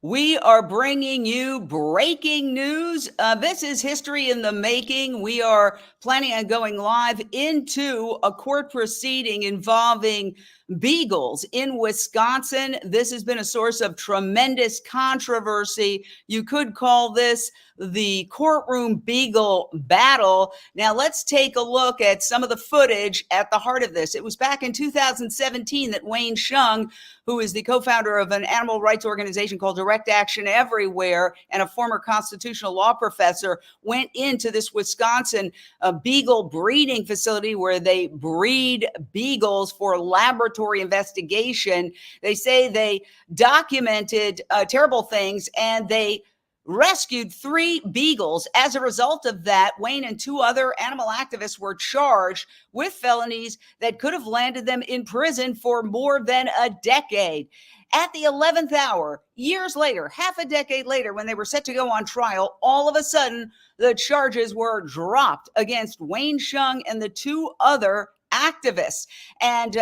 We are bringing you breaking news. This is history in the making. We are planning on going live into a court proceeding involving beagles in Wisconsin. This has been a source of tremendous controversy. You could call this the courtroom beagle battle. Now, let's take a look at some of the footage at the heart of this. It was back in 2017 that Wayne Hsiung, who is the co-founder of an animal rights organization called Direct Action Everywhere and a former constitutional law professor, went into this Wisconsin beagle breeding facility where they breed beagles for laboratory investigation. They say they documented terrible things, and they rescued 3 beagles. As a result of that, Wayne and 2 other animal activists were charged with felonies that could have landed them in prison for more than a decade. At the 11th hour, years later, half a decade later, when they were set to go on trial, all of a sudden, the charges were dropped against Wayne Hsiung and the 2 other activists. And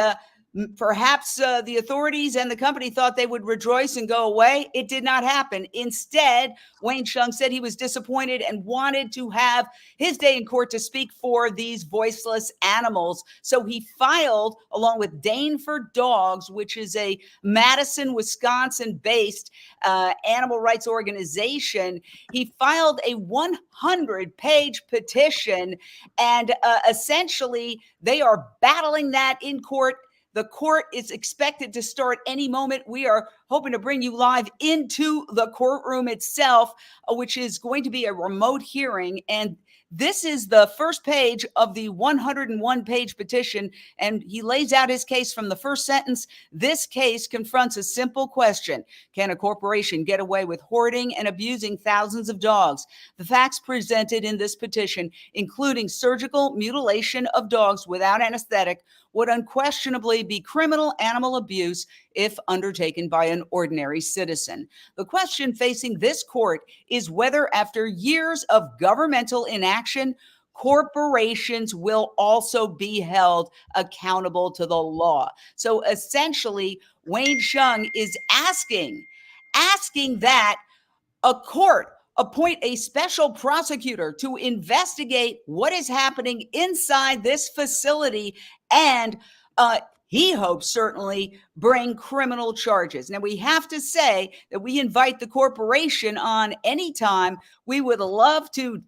perhaps the authorities and the company thought they would rejoice and go away. It did not happen. Instead, Wayne Hsiung said he was disappointed and wanted to have his day in court to speak for these voiceless animals. So he filed, along with Dane for Dogs, which is a Madison, Wisconsin-based animal rights organization. He filed a 100-page petition, and essentially they are battling that in court. The court is expected to start any moment. We are hoping to bring you live into the courtroom itself, which is going to be a remote hearing. And this is the first page of the 101-page petition, and he lays out his case from the first sentence. This case confronts a simple question: can a corporation get away with hoarding and abusing thousands of dogs? The facts presented in this petition, including surgical mutilation of dogs without anesthetic, would unquestionably be criminal animal abuse if undertaken by an ordinary citizen. The question facing this court is whether, after years of governmental inaction, corporations will also be held accountable to the law. So essentially, Wayne Hsiung is asking that a court appoint a special prosecutor to investigate what is happening inside this facility, and he hopes certainly bring criminal charges. Now, we have to say that we invite the corporation on anytime. We would love to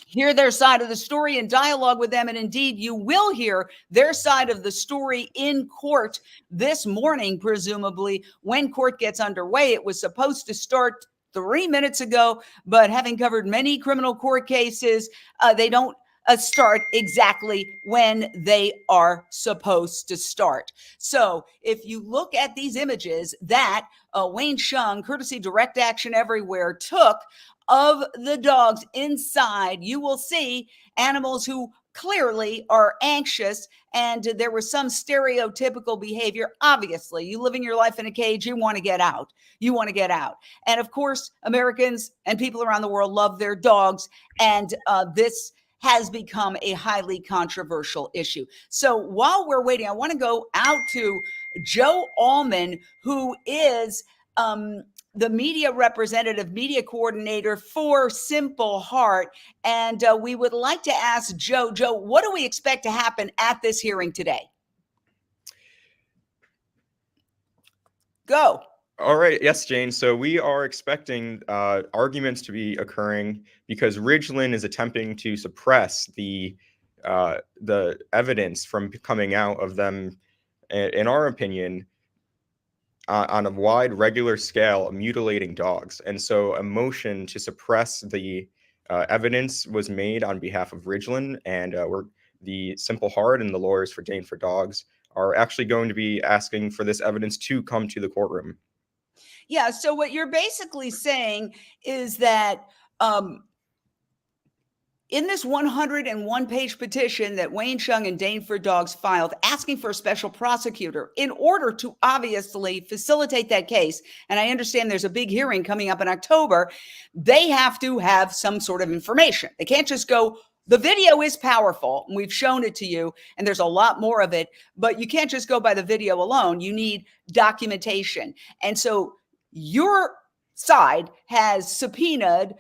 hear their side of the story and dialogue with them. And indeed, you will hear their side of the story in court this morning, presumably, when court gets underway. It was supposed to start 3 minutes ago, but having covered many criminal court cases, they don't start exactly when they are supposed to start. So if you look at these images that Wayne Hsiung, courtesy Direct Action Everywhere, took of the dogs inside, you will see animals who clearly are anxious, and there was some stereotypical behavior. Obviously, you living your life in a cage, you want to get out. You want to get out. And of course, Americans and people around the world love their dogs, and this has become a highly controversial issue. So while we're waiting, I want to go out to Joe Allman, who is the media representative, media coordinator for Simple Heart. And we would like to ask Joe, what do we expect to happen at this hearing today? Go. All right. Yes, Jane. So we are expecting arguments to be occurring because Ridgeland is attempting to suppress the evidence from coming out of them, in our opinion, on a wide, regular scale, mutilating dogs. And so a motion to suppress the evidence was made on behalf of Ridgeland, and the Simple Heart and the lawyers for Dane for Dogs are actually going to be asking for this evidence to come to the courtroom. Yeah, so what you're basically saying is that in this 101-page petition that Wayne Hsiung and Dane for Dogs filed, asking for a special prosecutor in order to obviously facilitate that case, and I understand there's a big hearing coming up in October, they have to have some sort of information. They can't just go, the video is powerful, and we've shown it to you, and there's a lot more of it, but you can't just go by the video alone. You need documentation. And so you're side has subpoenaed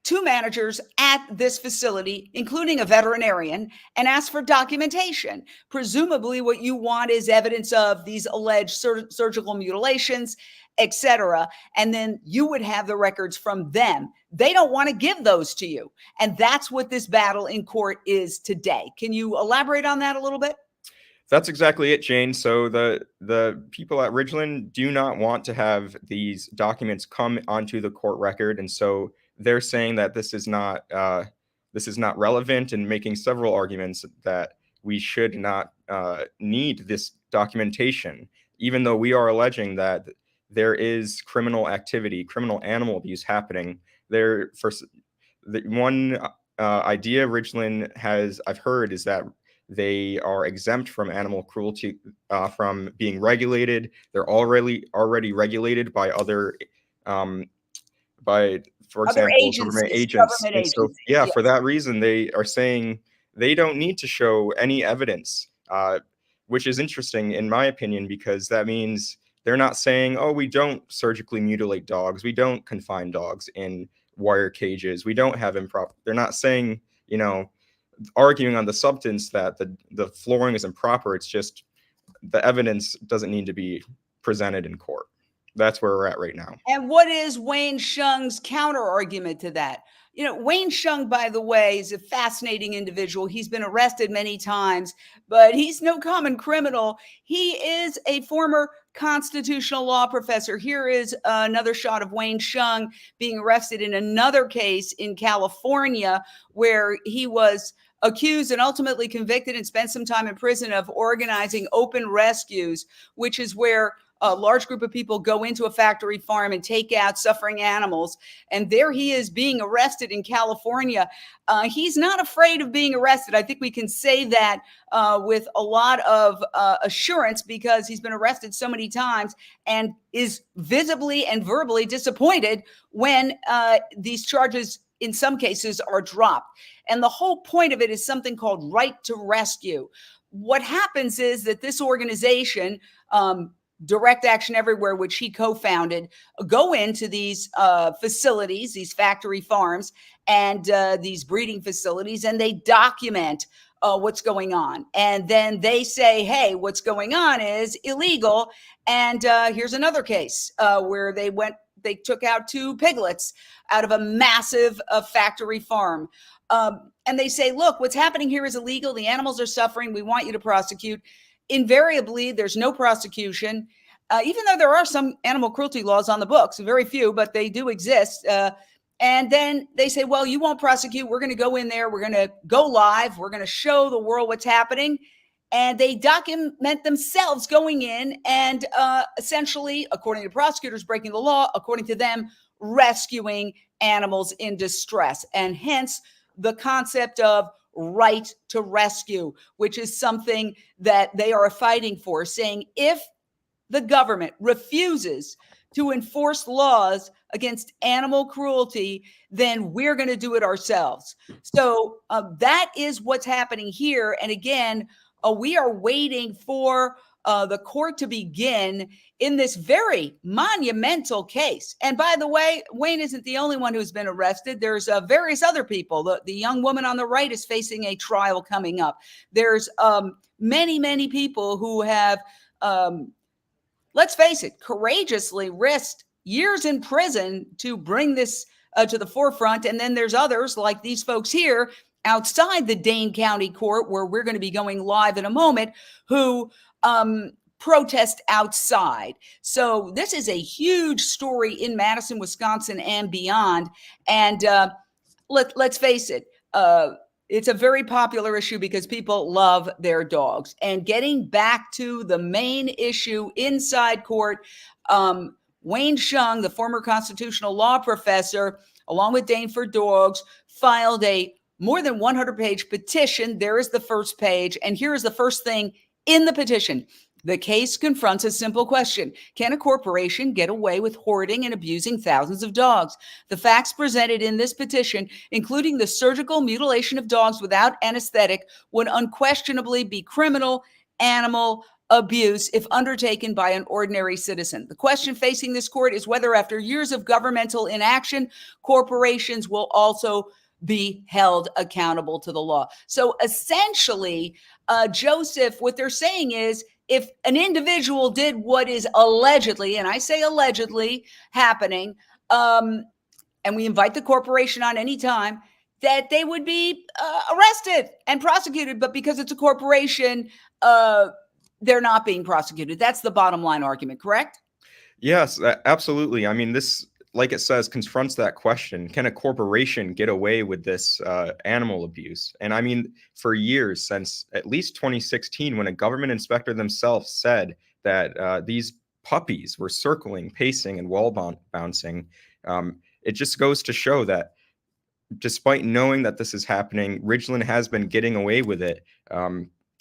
two managers at this facility, including a veterinarian, and asked for documentation. Presumably what you want is evidence of these alleged surgical mutilations, etc. And then you would have the records from them. They don't want to give those to you. And that's what this battle in court is today. Can you elaborate on that a little bit? That's exactly it, Jane. So the people at Ridgeland do not want to have these documents come onto the court record, and so they're saying that this is not relevant, and making several arguments that we should not need this documentation, even though we are alleging that there is criminal activity, criminal animal abuse happening there. First, the one idea Ridgeland has, I've heard, is that they are exempt from animal cruelty, from being regulated. They're already regulated by other, for example, government agents. And so, yeah, for that reason, they are saying they don't need to show any evidence, which is interesting in my opinion, because that means they're not saying, oh, we don't surgically mutilate dogs, we don't confine dogs in wire cages, we don't have improper. They're not saying, arguing on the substance that the flooring is improper. It's just the evidence doesn't need to be presented in court. That's where we're at right now. And what is Wayne Hsiung's counter argument to that? Wayne Hsiung, by the way, is a fascinating individual. He's been arrested many times, but he's no common criminal. He is a former constitutional law professor. Here is another shot of Wayne Hsiung being arrested in another case in California, where he was accused and ultimately convicted and spent some time in prison of organizing open rescues, which is where a large group of people go into a factory farm and take out suffering animals. And there he is being arrested in California. He's not afraid of being arrested. I think we can say that with a lot of assurance, because he's been arrested so many times and is visibly and verbally disappointed when these charges in some cases are dropped. And the whole point of it is something called right to rescue. What happens is that this organization, Direct Action Everywhere, which he co-founded, go into these facilities, these factory farms, and these breeding facilities, and they document what's going on. And then they say, hey, what's going on is illegal. And here's another case where they took out 2 piglets out of a massive factory farm. And they say, look, what's happening here is illegal. The animals are suffering. We want you to prosecute. Invariably, there's no prosecution, even though there are some animal cruelty laws on the books, very few, but they do exist. And then they say, well, you won't prosecute. We're going to go in there. We're going to go live. We're going to show the world what's happening. And they document themselves going in and essentially, according to prosecutors, breaking the law, according to them, rescuing animals in distress. And hence the concept of right to rescue, which is something that they are fighting for, saying if the government refuses to enforce laws against animal cruelty, then we're going to do it ourselves. So that is what's happening here. And again, we are waiting for the court to begin in this very monumental case. And by the way, Wayne isn't the only one who's been arrested. There's various other people. The young woman on the right is facing a trial coming up. There's many, many people who have, let's face it, courageously risked years in prison to bring this to the forefront. And then there's others like these folks here outside the Dane County Court, where we're going to be going live in a moment, who protest outside. So this is a huge story in Madison, Wisconsin, and beyond. And let's face it, it's a very popular issue because people love their dogs. And getting back to the main issue inside court, Wayne Hsiung, the former constitutional law professor, along with Dane for Dogs, filed a more than 100-page petition. There is the first page. And here is the first thing in the petition. The case confronts a simple question. Can a corporation get away with hoarding and abusing thousands of dogs? The facts presented in this petition, including the surgical mutilation of dogs without anesthetic, would unquestionably be criminal animal abuse if undertaken by an ordinary citizen. The question facing this court is whether, after years of governmental inaction, corporations will also be held accountable to the law. So essentially, Joseph, what they're saying is, if an individual did what is allegedly, and I say allegedly, happening, and we invite the corporation on any time, that they would be arrested and prosecuted. But because it's a corporation, they're not being prosecuted. That's the bottom line argument, correct? Yes, absolutely. I mean, this, like it says, confronts that question. Can a corporation get away with this animal abuse? And I mean, for years, since at least 2016, when a government inspector themselves said that these puppies were circling, pacing, and wall bouncing, it just goes to show that despite knowing that this is happening, Ridgeland has been getting away with it.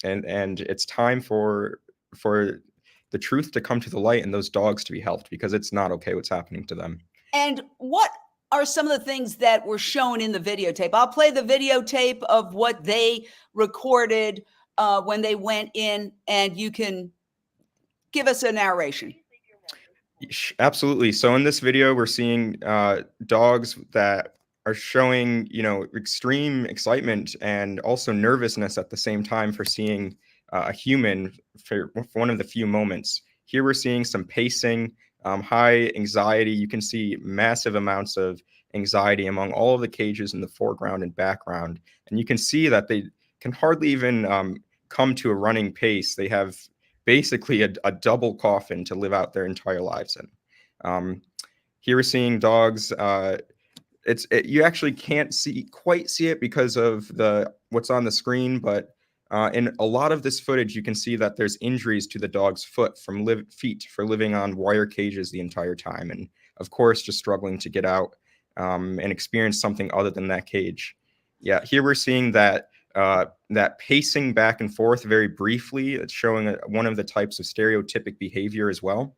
And it's time for the truth to come to the light and those dogs to be helped, because it's not okay what's happening to them. And what are some of the things that were shown in the videotape? I'll play the videotape of what they recorded when they went in, and you can give us a narration. Absolutely. So in this video, we're seeing dogs that are showing, extreme excitement and also nervousness at the same time for seeing a human for one of the few moments. Here we're seeing some pacing, high anxiety. You can see massive amounts of anxiety among all of the cages in the foreground and background. And you can see that they can hardly even come to a running pace. They have basically a double coffin to live out their entire lives in. Here we're seeing dogs. You actually can't quite see it because of what's on the screen, but in a lot of this footage, you can see that there's injuries to the dog's feet for living on wire cages the entire time, and of course, just struggling to get out and experience something other than that cage. Yeah, here we're seeing that pacing back and forth very briefly. It's showing one of the types of stereotypic behavior as well.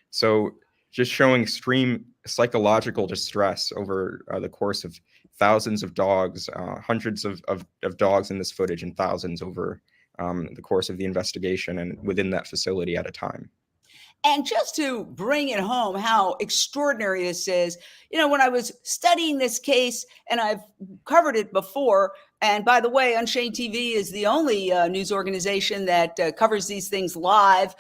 So just showing extreme psychological distress over the course of thousands of dogs, hundreds of dogs in this footage, and thousands over the course of the investigation and within that facility at a time. And just to bring it home how extraordinary this is, when I was studying this case, and I've covered it before, and by the way, Unchained TV is the only news organization that covers these things live.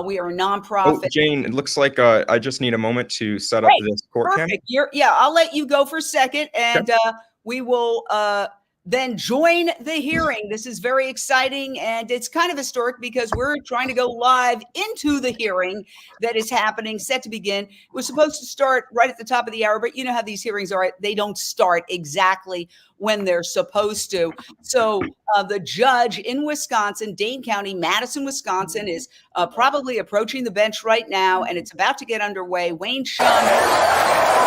We are a nonprofit. Oh, Jane, it looks like I just need a moment to set up this court cam. Perfect. I'll let you go for a second, and we will then join the hearing. This is very exciting, and it's kind of historic because we're trying to go live into the hearing that is happening, set to begin. It was supposed to start right at the top of the hour, but you know how these hearings are. They don't start exactly when they're supposed to. So the judge in Wisconsin, Dane County, Madison, Wisconsin, is probably approaching the bench right now, and it's about to get underway. Wayne Hsiung.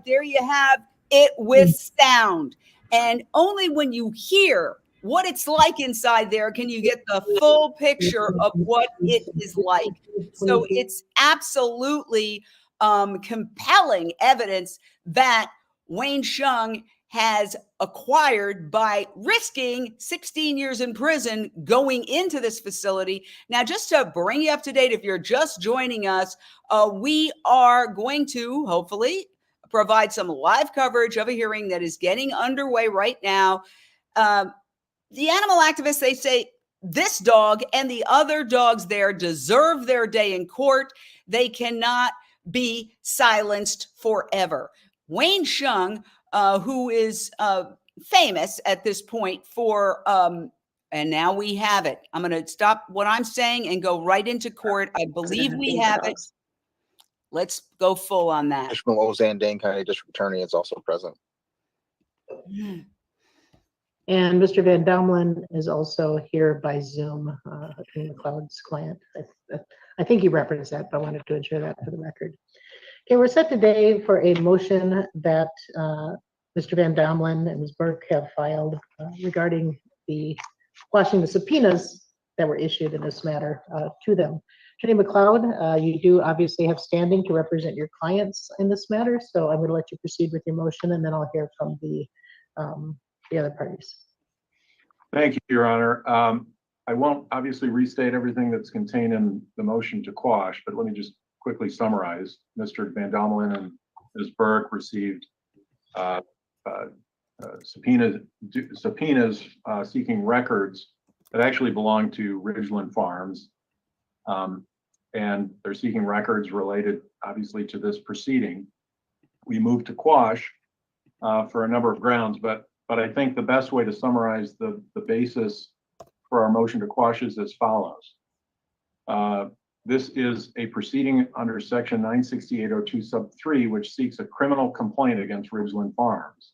There you have it with sound. And only when you hear what it's like inside there can you get the full picture of what it is like. So it's absolutely compelling evidence that Wayne Hsiung has acquired by risking 16 years in prison going into this facility. Now, just to bring you up to date, if you're just joining us, we are going to hopefully provide some live coverage of a hearing that is getting underway right now. The animal activists, they say this dog and the other dogs there deserve their day in court. They cannot be silenced forever. Wayne Hsiung, who is famous at this point for And now we have it. I'm going to stop what I'm saying and go right into court. I believe we have it. Let's go full on that. Commissioner Ozan, Dane County District Attorney, is also present. And Mr. Van Domelen is also here by Zoom, Attorney McLeod's client. I think he represents that, but I wanted to ensure that for the record. Okay, we're set today for a motion that Mr. Van Domelen and Ms. Burke have filed regarding the quashing the subpoenas that were issued in this matter to them. Attorney McLeod, you do obviously have standing to represent your clients in this matter, so I'm going to let you proceed with your motion, and then I'll hear from the other parties. Thank you, Your Honor. I won't obviously restate everything that's contained in the motion to quash, but let me just quickly summarize. Mr. Van Domelen and Ms. Burke received subpoenas seeking records that actually belong to Ridgeland Farms, and they're seeking records related, obviously, to this proceeding. We moved to quash for a number of grounds, but I think the best way to summarize the basis for our motion to quash is as follows. This is a proceeding under section 96802 sub 3, which seeks a criminal complaint against Ridgeland Farms.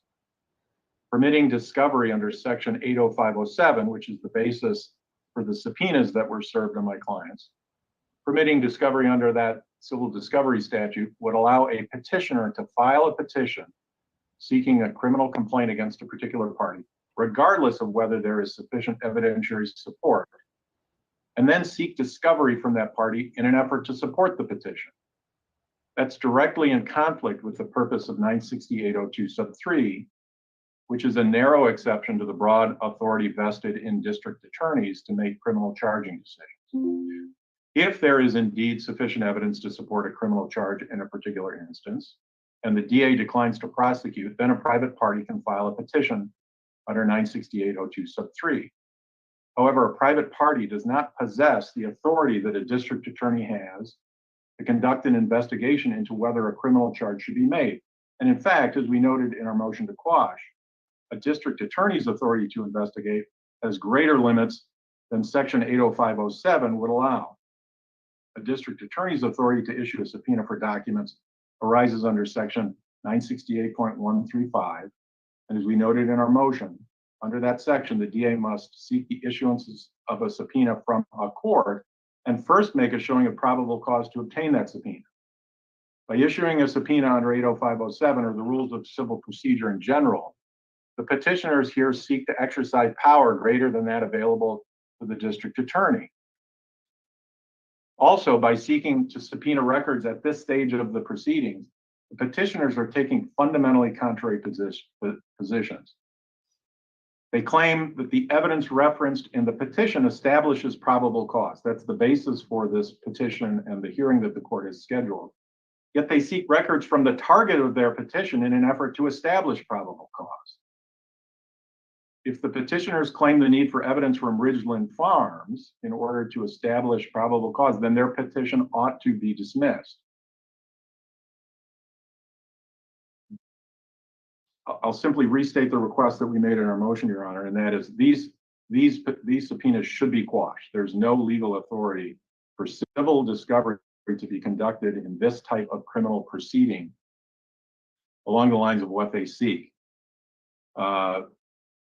Permitting discovery under section 80507, which is the basis for the subpoenas that were served on my clients. Permitting discovery under that civil discovery statute would allow a petitioner to file a petition seeking a criminal complaint against a particular party, regardless of whether there is sufficient evidentiary support, and then seek discovery from that party in an effort to support the petition. That's directly in conflict with the purpose of 96802 sub 3, which is a narrow exception to the broad authority vested in district attorneys to make criminal charging decisions. If there is indeed sufficient evidence to support a criminal charge in a particular instance, and the DA declines to prosecute, then a private party can file a petition under 96802 sub 3. However, a private party does not possess the authority that a district attorney has to conduct an investigation into whether a criminal charge should be made. And in fact, as we noted in our motion to quash, a district attorney's authority to investigate has greater limits than section 80507 would allow. A district attorney's authority to issue a subpoena for documents arises under section 968.135. And as we noted in our motion, under that section, the DA must seek the issuance of a subpoena from a court and first make a showing of probable cause to obtain that subpoena. By issuing a subpoena under 80507 or the rules of civil procedure in general, the petitioners here seek to exercise power greater than that available to the district attorney. Also, by seeking to subpoena records at this stage of the proceedings, the petitioners are taking fundamentally contrary positions. They claim that the evidence referenced in the petition establishes probable cause. That's the basis for this petition and the hearing that the court has scheduled. Yet they seek records from the target of their petition in an effort to establish probable cause. If the petitioners claim the need for evidence from Ridgeland Farms in order to establish probable cause, then their petition ought to be dismissed. I'll simply restate the request that we made in our motion, Your Honor, and that is these subpoenas should be quashed. There's no legal authority for civil discovery to be conducted in this type of criminal proceeding along the lines of what they seek.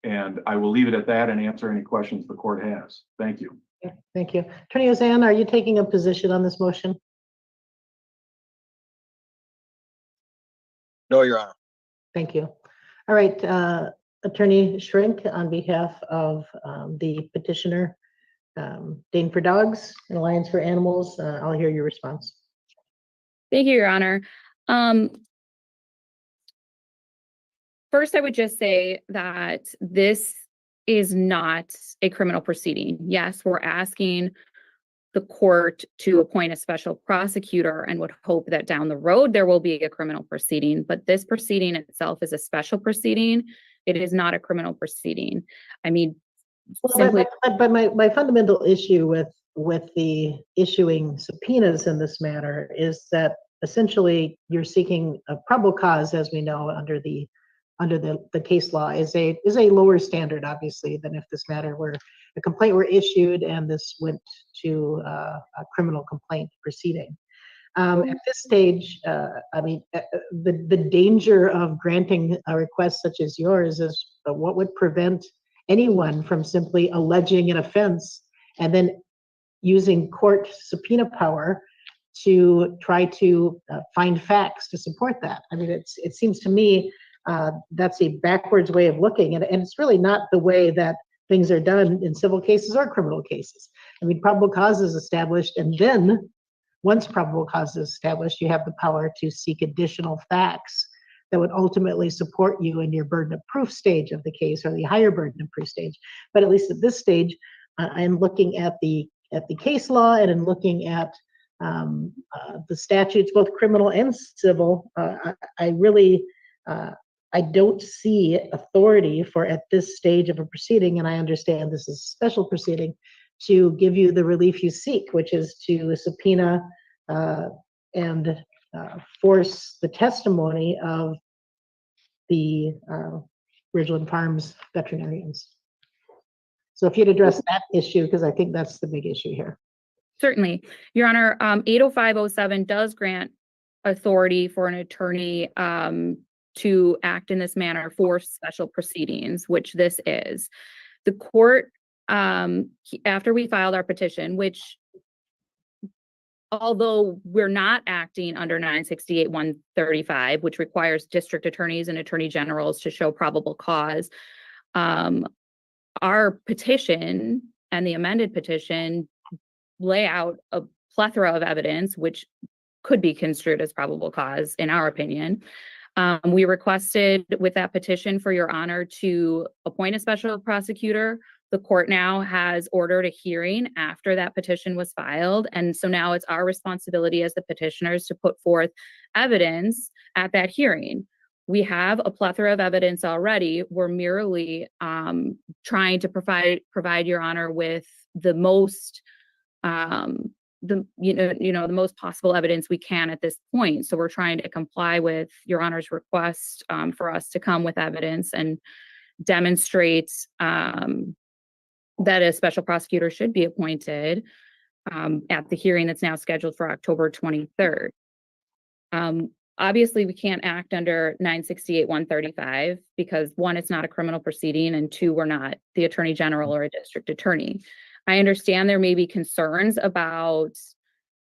And I will leave it at that and answer any questions the court has. Thank you. Yeah, thank you. Attorney Ozan, are you taking a position on this motion? No, Your Honor. Thank you. All right, Attorney Shrink, on behalf of the petitioner, Dane for Dogs and Alliance for Animals, I'll hear your response. Thank you, Your Honor. First, I would just say that this is not a criminal proceeding. Yes, we're asking the court to appoint a special prosecutor and would hope that down the road there will be a criminal proceeding, but this proceeding itself is a special proceeding. It is not a criminal proceeding. I mean, simply. But my fundamental issue with the issuing subpoenas in this matter is that essentially you're seeking a probable cause, as we know, under the case law is a lower standard, obviously, than if this matter were the complaint were issued and this went to a criminal complaint proceeding. At this stage, I mean, the danger of granting a request such as yours is what would prevent anyone from simply alleging an offense and then using court subpoena power to try to find facts to support that. I mean, it seems to me that's a backwards way of looking, and it's really not the way that things are done in civil cases or criminal cases. I mean, probable cause is established, and then once probable cause is established, you have the power to seek additional facts that would ultimately support you in your burden of proof stage of the case, or the higher burden of proof stage. But at least at this stage, I'm looking at the case law, and I'm looking at the statutes, both criminal and civil. I really I don't see authority for, at this stage of a proceeding, and I understand this is a special proceeding, to give you the relief you seek, which is to subpoena and force the testimony of the Ridgeland Farms veterinarians. So if you'd address that issue, because I think that's the big issue here. Certainly, Your Honor. 80507 does grant authority for an attorney to act in this manner for special proceedings, which this is. The court, after we filed our petition, which, although we're not acting under 968-135, which requires district attorneys and attorney generals to show probable cause, our petition and the amended petition lay out a plethora of evidence, which could be construed as probable cause, in our opinion. We requested with that petition for Your Honor to appoint a special prosecutor. The court now has ordered a hearing after that petition was filed. And so now it's our responsibility as the petitioners to put forth evidence at that hearing. We have a plethora of evidence already. We're merely trying to provide Your Honor with the most the most possible evidence we can at this point. So we're trying to comply with Your Honor's request for us to come with evidence and demonstrate that a special prosecutor should be appointed at the hearing that's now scheduled for October 23rd. Obviously, we can't act under 968-135 because, one, it's not a criminal proceeding, and two, we're not the attorney general or a district attorney. I understand there may be concerns about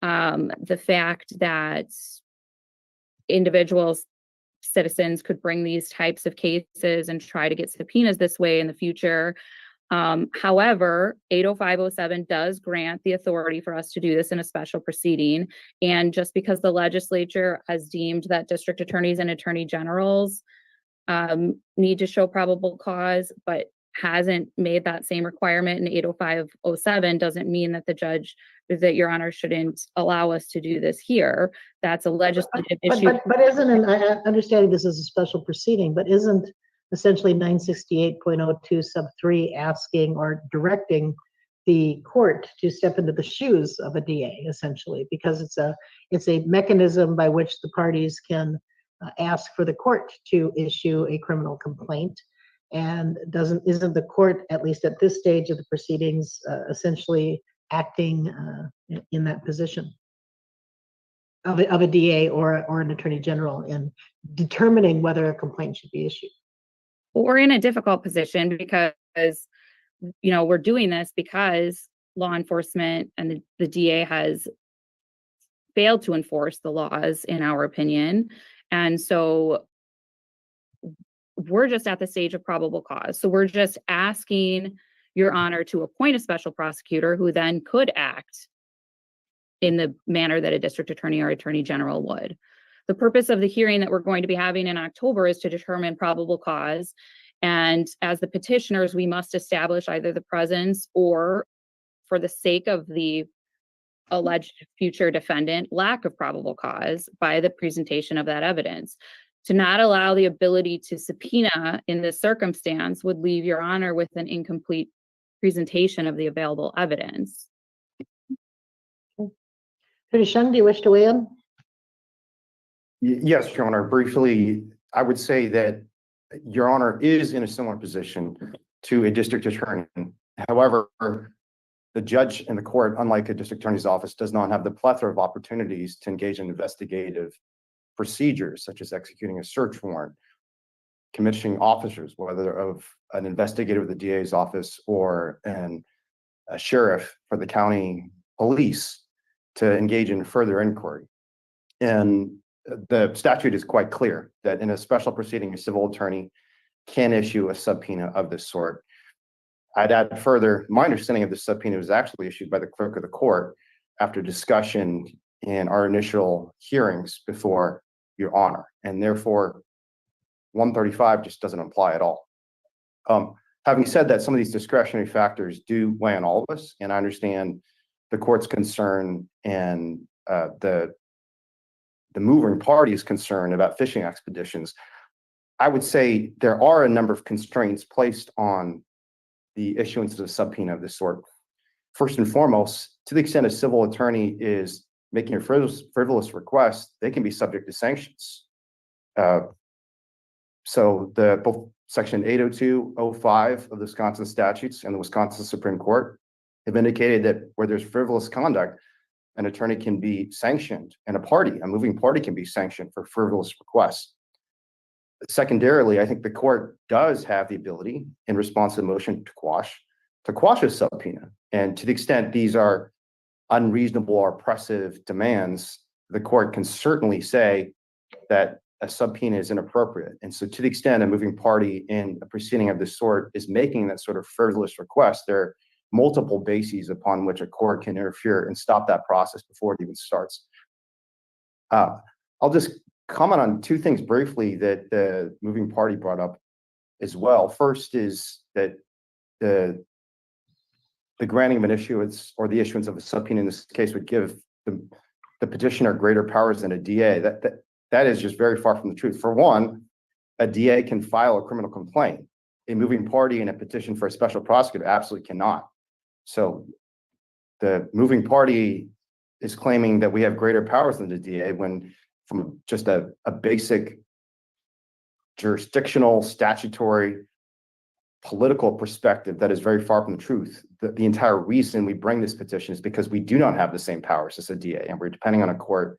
the fact that individuals, citizens, could bring these types of cases and try to get subpoenas this way in the future. However, 80507 does grant the authority for us to do this in a special proceeding. And just because the legislature has deemed that district attorneys and attorney generals need to show probable cause, but hasn't made that same requirement in 80507, doesn't mean that the judge, that Your Honor, shouldn't allow us to do this here. That's a legislative issue. But isn't, and I understanding this is a special proceeding, but isn't essentially 968.02 sub 3 asking or directing the court to step into the shoes of a DA, essentially, because it's a mechanism by which the parties can ask for the court to issue a criminal complaint. And isn't the court, at least at this stage of the proceedings, essentially acting in that position of a DA or an attorney general in determining whether a complaint should be issued? We're in a difficult position because, we're doing this because law enforcement and the DA has failed to enforce the laws, in our opinion. And so we're just at the stage of probable cause. So we're just asking Your Honor to appoint a special prosecutor who then could act in the manner that a district attorney or attorney general would. The purpose of the hearing that we're going to be having in October is to determine probable cause. And as the petitioners, we must establish either the presence or, for the sake of the alleged future defendant, lack of probable cause by the presentation of that evidence. To not allow the ability to subpoena in this circumstance would leave Your Honor with an incomplete presentation of the available evidence. Attorney Hsiung, do you wish to weigh in? Yes, Your Honor. Briefly, I would say that Your Honor is in a similar position to a district attorney However, the judge in the court, unlike a district attorney's office, does not have the plethora of opportunities to engage in investigative procedures, such as executing a search warrant, commissioning officers, whether of an investigator with the DA's office or a sheriff for the county police, to engage in further inquiry. And the statute is quite clear that in a special proceeding, a civil attorney can issue a subpoena of this sort. I'd add further, my understanding of the subpoena was actually issued by the clerk of the court after discussion in our initial hearings before your honor, and therefore 135 just doesn't apply at all. Having said that, some of these discretionary factors do weigh on all of us, and I understand the court's concern and the moving party's concern about fishing expeditions. I would say there are a number of constraints placed on the issuance of a subpoena of this sort. First and foremost, to the extent a civil attorney is making a frivolous request, they can be subject to sanctions. So both Section 802.05 of the Wisconsin statutes and the Wisconsin Supreme Court have indicated that where there's frivolous conduct, an attorney can be sanctioned, and a moving party can be sanctioned for frivolous requests. Secondarily, I think the court does have the ability, in response to the motion to quash a subpoena. And to the extent these are unreasonable or oppressive demands, the court can certainly say that a subpoena is inappropriate. And so to the extent a moving party in a proceeding of this sort is making that sort of frivolous request, there are multiple bases upon which a court can interfere and stop that process before it even starts. I'll just comment on two things briefly that the moving party brought up as well. First is that the granting of an issuance or the issuance of a subpoena in this case would give the petitioner greater powers than a DA. That is just very far from the truth. For one, a DA can file a criminal complaint. A moving party in a petition for a special prosecutor absolutely cannot. So the moving party is claiming that we have greater powers than the DA when, from just a basic jurisdictional, statutory, political perspective, that is very far from the truth. The entire reason we bring this petition is because we do not have the same powers as a DA, and we're depending on a court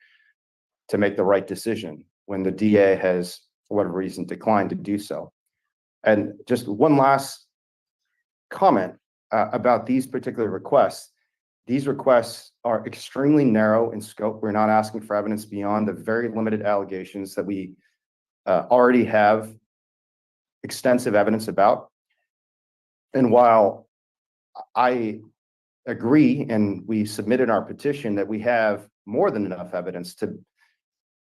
to make the right decision when the DA has, for whatever reason, declined to do so. And just one last comment about these particular requests. These requests are extremely narrow in scope. We're not asking for evidence beyond the very limited allegations that we already have extensive evidence about. And while I agree, and we submitted our petition, that we have more than enough evidence to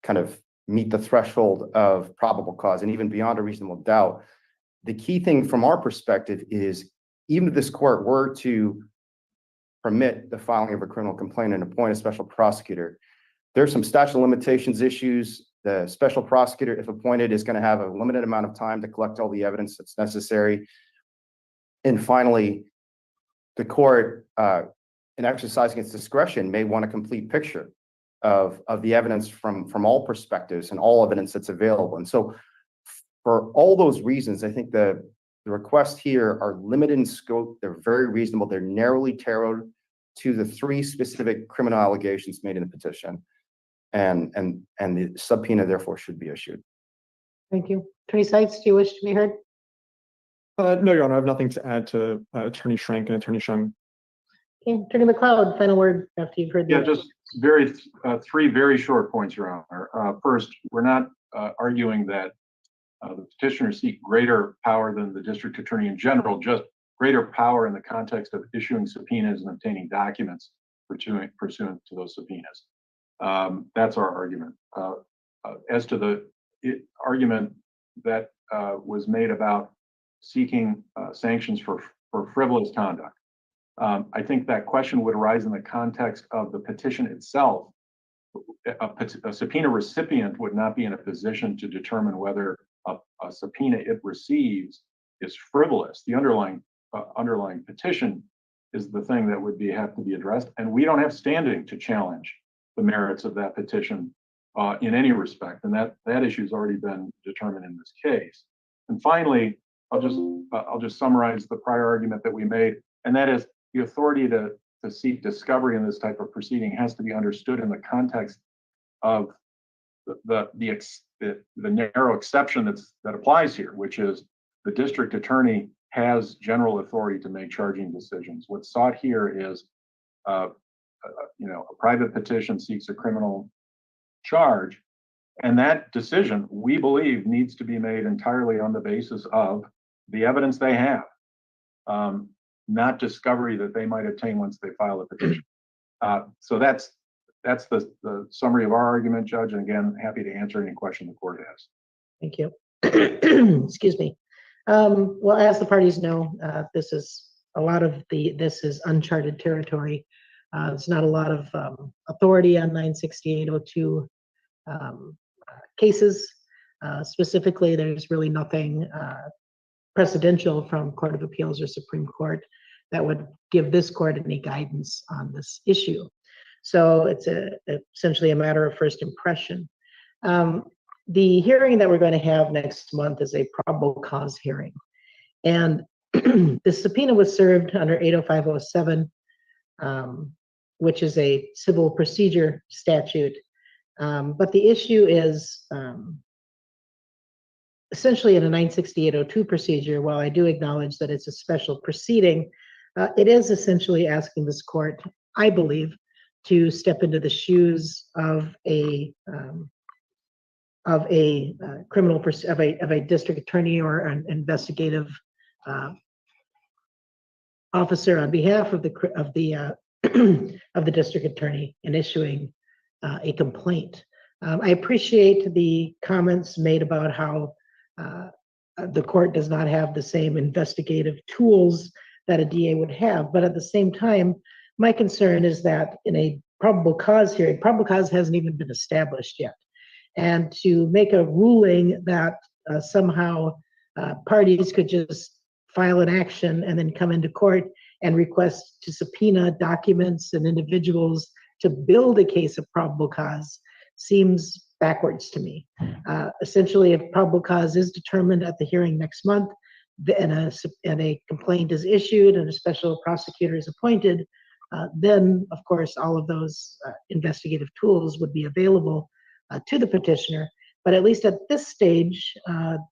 kind of meet the threshold of probable cause and even beyond a reasonable doubt, the key thing from our perspective is, even if this court were to permit the filing of a criminal complaint and appoint a special prosecutor, there's some statute of limitations issues. The special prosecutor, if appointed, is going to have a limited amount of time to collect all the evidence that's necessary. And finally, the court, in exercising its discretion, may want a complete picture of the evidence from all perspectives and all evidence that's available. And so for all those reasons, I think the requests here are limited in scope. They're very reasonable. They're narrowly tailored to the three specific criminal allegations made in the petition. And the subpoena, therefore, should be issued. Thank you. Attorney Seitz, do you wish to be heard? No, Your Honor, I have nothing to add to Attorney Schrank and Attorney Hsiung. Okay, Attorney McLeod, final word after you've heard. Yeah, just three very short points, Your Honor. First, we're not arguing that the petitioners seek greater power than the district attorney in general, just greater power in the context of issuing subpoenas and obtaining documents pursuant to those subpoenas. That's our argument. As to the argument that was made about seeking sanctions for frivolous conduct, I think that question would arise in the context of the petition itself. A subpoena recipient would not be in a position to determine whether a subpoena it receives is frivolous. The underlying petition is the thing that would have to be addressed, and we don't have standing to challenge the merits of that petition in any respect, and that issue has already been determined in this case. And finally, I'll just summarize the prior argument that we made. And that is the authority to seek discovery in this type of proceeding has to be understood in the context of the narrow exception that applies here, which is the district attorney has general authority to make charging decisions. What's sought here is, a private petition seeks a criminal charge, and that decision, we believe, needs to be made entirely on the basis of the evidence they have, not discovery that they might obtain once they file a petition. So that's the summary of our argument, Judge. And again, happy to answer any question the court has. Thank you. Excuse me. Well, as the parties know, this is uncharted territory. There's not a lot of authority on 96802 cases. Specifically, there's really nothing precedential from Court of Appeals or Supreme Court that would give this court any guidance on this issue. So it's essentially a matter of first impression. The hearing that we're going to have next month is a probable cause hearing. And the subpoena was served under 80507, which is a civil procedure statute. But the issue is essentially in a 96802 procedure. While I do acknowledge that it's a special proceeding, it is essentially asking this court, I believe, to step into the shoes of a district attorney or an investigative officer on behalf of the district attorney in issuing a complaint. I appreciate the comments made about how the court does not have the same investigative tools that a DA would have, but at the same time, my concern is that in a probable cause hearing, probable cause hasn't even been established yet. And to make a ruling that somehow parties could just file an action and then come into court and request to subpoena documents and individuals to build a case of probable cause seems backwards to me. Essentially, if probable cause is determined at the hearing next month, and a complaint is issued and a special prosecutor is appointed, then of course all of those investigative tools would be available to the petitioner. But at least at this stage,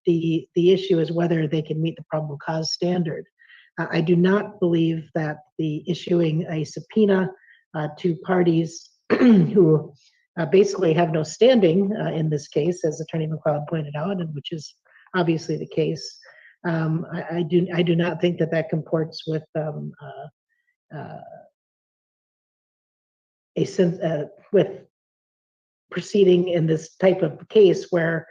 the issue is whether they can meet the probable cause standard. I do not believe that the issuing a subpoena to parties who basically have no standing in this case, as Attorney McLeod pointed out, and which is obviously the case. I do not think that comports with with proceeding in this type of case where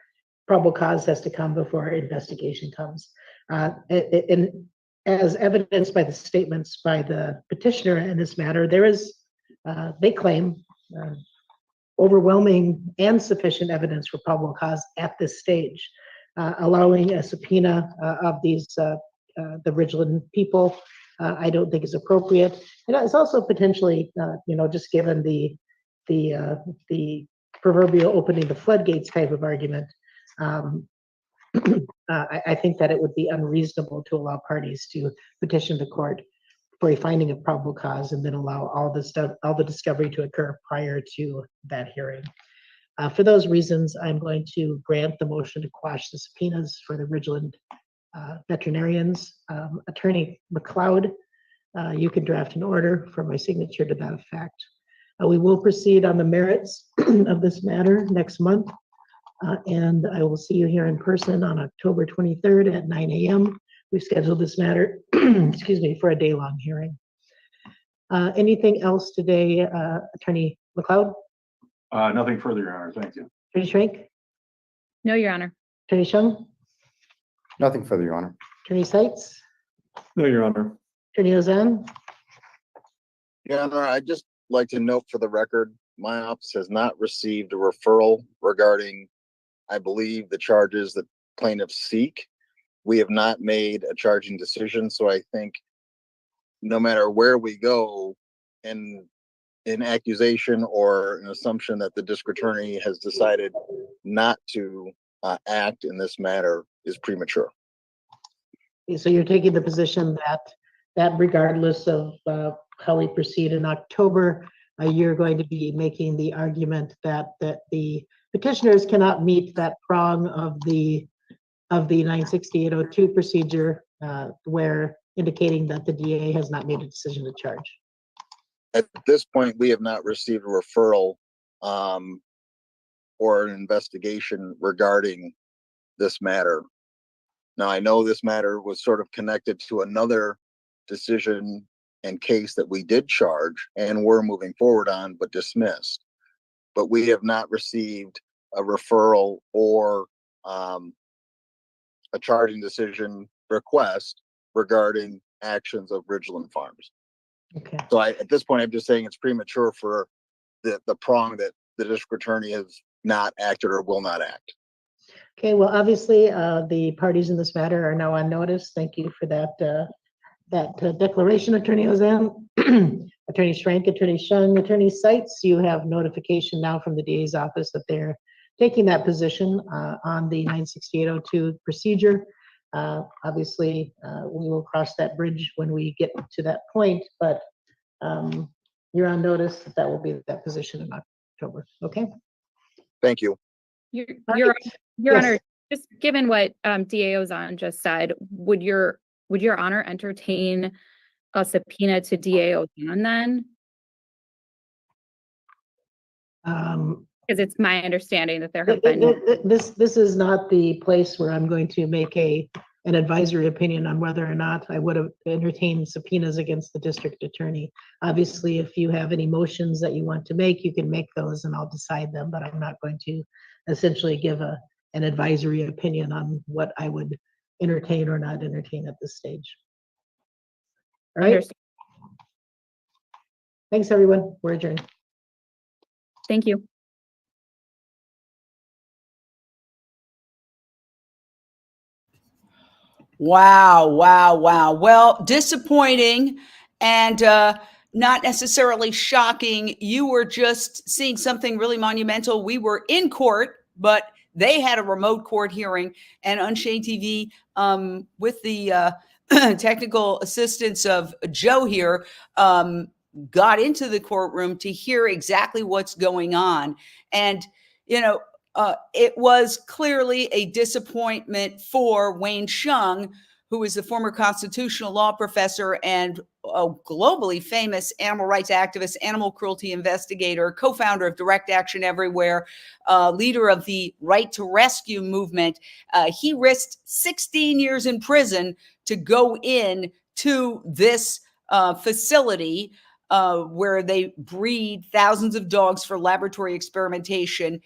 probable cause has to come before investigation comes. And as evidenced by the statements by the petitioner in this matter, there is, they claim, overwhelming and sufficient evidence for probable cause at this stage. Allowing a subpoena of these the Ridgeland people, I don't think is appropriate. And it's also potentially, just given the proverbial opening the floodgates type of argument, I think that it would be unreasonable to allow parties to petition the court for a finding of probable cause and then allow all the discovery to occur prior to that hearing. For those reasons, I'm going to grant the motion to quash the subpoenas for the Ridgeland veterinarians. Attorney McLeod, you can draft an order for my signature to that effect. We will proceed on the merits of this matter next month, and I will see you here in person on October 23rd at 9 a.m. We've scheduled this matter, excuse me, for a day-long hearing. Anything else today, Attorney McLeod? Nothing further, Your Honor. Thank you. Attorney Schrank? No, Your Honor. Attorney Hsiung? Nothing further, Your Honor. Attorney Seitz? No, Your Honor. Attorney Ozan? Your Honor, I'd just like to note for the record, my office has not received a referral regarding, I believe, the charges that plaintiffs seek. We have not made a charging decision, so I think no matter where we go in accusation or an assumption that the district attorney has decided not to act in this matter is premature. So you're taking the position that that regardless of how we proceed in October, you're going to be making the argument that the petitioners cannot meet that prong of the 96802 procedure, where indicating that the DA has not made a decision to charge. At this point, we have not received a referral or an investigation regarding this matter. Now, I know this matter was sort of connected to another decision and case that we did charge and were moving forward on, but dismissed. But we have not received a referral or a charging decision request regarding actions of Ridgeland Farms. Okay. So at this point, I'm just saying it's premature for the prong that the district attorney has not acted or will not act. Okay, well, obviously, the parties in this matter are now on notice. Thank you for that declaration, Attorney Ozan. Attorney Schrank, Attorney Hsiung, Attorney Seitz, you have notification now from the DA's office that they're taking that position on the 96802 procedure. Obviously, we will cross that bridge when we get to that point, but you're on notice that will be that position in October. Okay. Thank you. Your Right. Your Yes. Honor, just given what DA Ozan just said, would Your Honor entertain a subpoena to DA Ozan then? Because it's my understanding that there have been. This is not the place where I'm going to make an advisory opinion on whether or not I would have entertained subpoenas against the district attorney. Obviously, if you have any motions that you want to make, you can make those and I'll decide them, but I'm not going to essentially give an advisory opinion on what I would entertain or not entertain at this stage. All right. Understood. Thanks, everyone. We're adjourned. Thank you. Wow, wow, wow. Well, disappointing and not necessarily shocking. You were just seeing something really monumental. We were in court, but they had a remote court hearing, and Unchained TV, with the technical assistance of Joe here, got into the courtroom to hear exactly what's going on. And, you know, it was clearly a disappointment for Wayne Hsiung, who is the former constitutional law professor and a globally famous animal rights activist, animal cruelty investigator, co-founder of Direct Action Everywhere, leader of the Right to Rescue movement. He risked 16 years in prison to go in to this facility where they breed thousands of dogs for laboratory experimentation.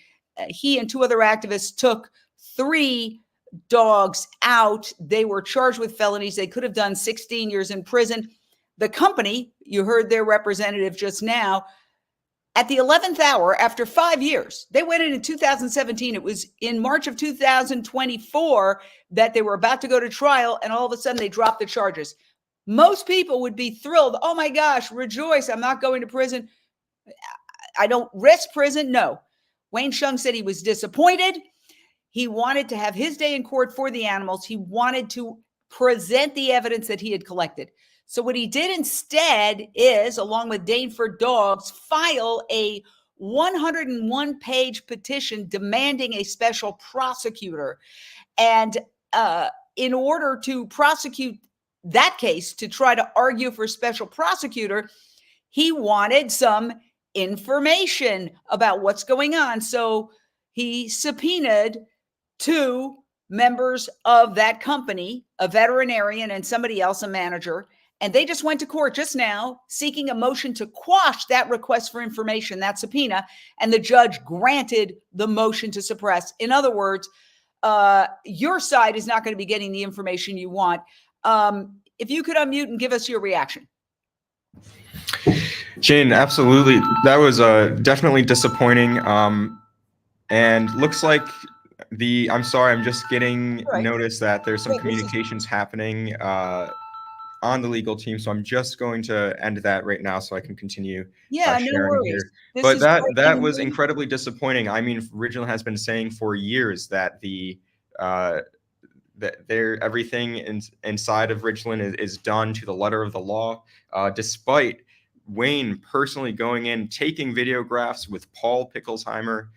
He and two other activists took 3 dogs out. They were charged with felonies. They could have done 16 years in prison. The company, you heard their representative just now, at the 11th hour, after 5 years, they went in 2017. It was in March of 2024 that they were about to go to trial, and all of a sudden they dropped the charges. Most people would be thrilled. Oh my gosh, rejoice. I'm not going to prison. I don't risk prison. No. Wayne Hsiung said he was disappointed. He wanted to have his day in court for the animals. He wanted to present the evidence that he had collected. So what he did instead is, along with Dane for Dogs, file a 101-page petition demanding a special prosecutor. And in order to prosecute that case, to try to argue for special prosecutor, he wanted some information about what's going on. So he subpoenaed 2 members of that company, a veterinarian and somebody else, a manager, and they just went to court just now seeking a motion to quash that request for information, that subpoena, and the judge granted the motion to suppress. In other words, your side is not going to be getting the information you want. If you could unmute and give us your reaction. Jane, absolutely. That was definitely disappointing. And looks like I'm sorry, I'm just getting notice that there's some communications happening on the legal team. So I'm just going to end that right now so I can continue sharing no worries. here. But that was incredibly disappointing. I mean, Ridgeland has been saying for years that the that everything inside of Ridgeland is done to the letter of the law, despite Wayne personally going in, taking videographs with Paul Pickelsheimer,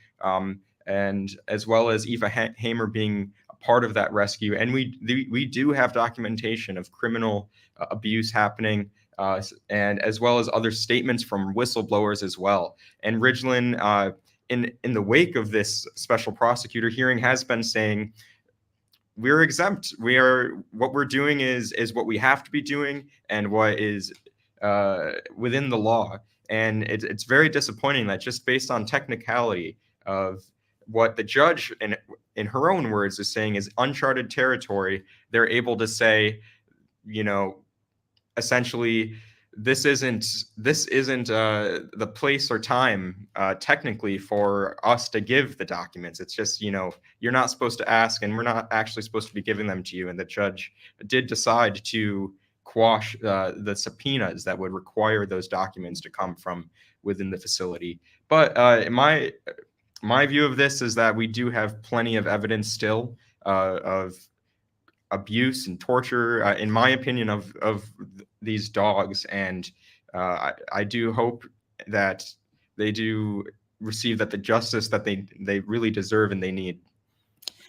and as well as Eva Hamer being a part of that rescue. And we do have documentation of criminal abuse happening, and as well as other statements from whistleblowers as well. And Ridgeland, in the wake of this special prosecutor hearing, has been saying, we're exempt. What we're doing is what we have to be doing and what is within the law. And it's very disappointing that just based on technicality of what the judge, in her own words, is saying is uncharted territory, they're able to say, essentially, this isn't the place or time technically for us to give the documents. It's just, you're not supposed to ask, and we're not actually supposed to be giving them to you. And the judge did decide to quash the subpoenas that would require those documents to come from within the facility. But my view of this is that we do have plenty of evidence still of abuse and torture, in my opinion, of these dogs. And I do hope that they do receive the justice that they really deserve and they need.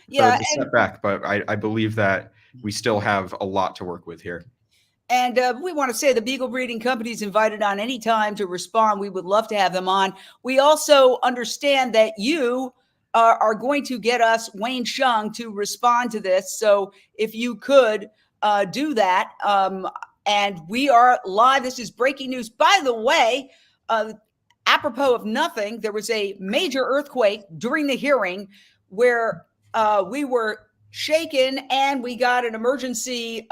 Yeah, so it's a setback, but I believe that we still have a lot to work with here. And we want to say the Beagle Breeding Company is invited on any time to respond. We would love to have them on. We also understand that you are going to get us Wayne Hsiung to respond to this. So if you could do that. And we are live. This is breaking news. By the way, apropos of nothing, there was a major earthquake during the hearing where we were shaken, and we got an emergency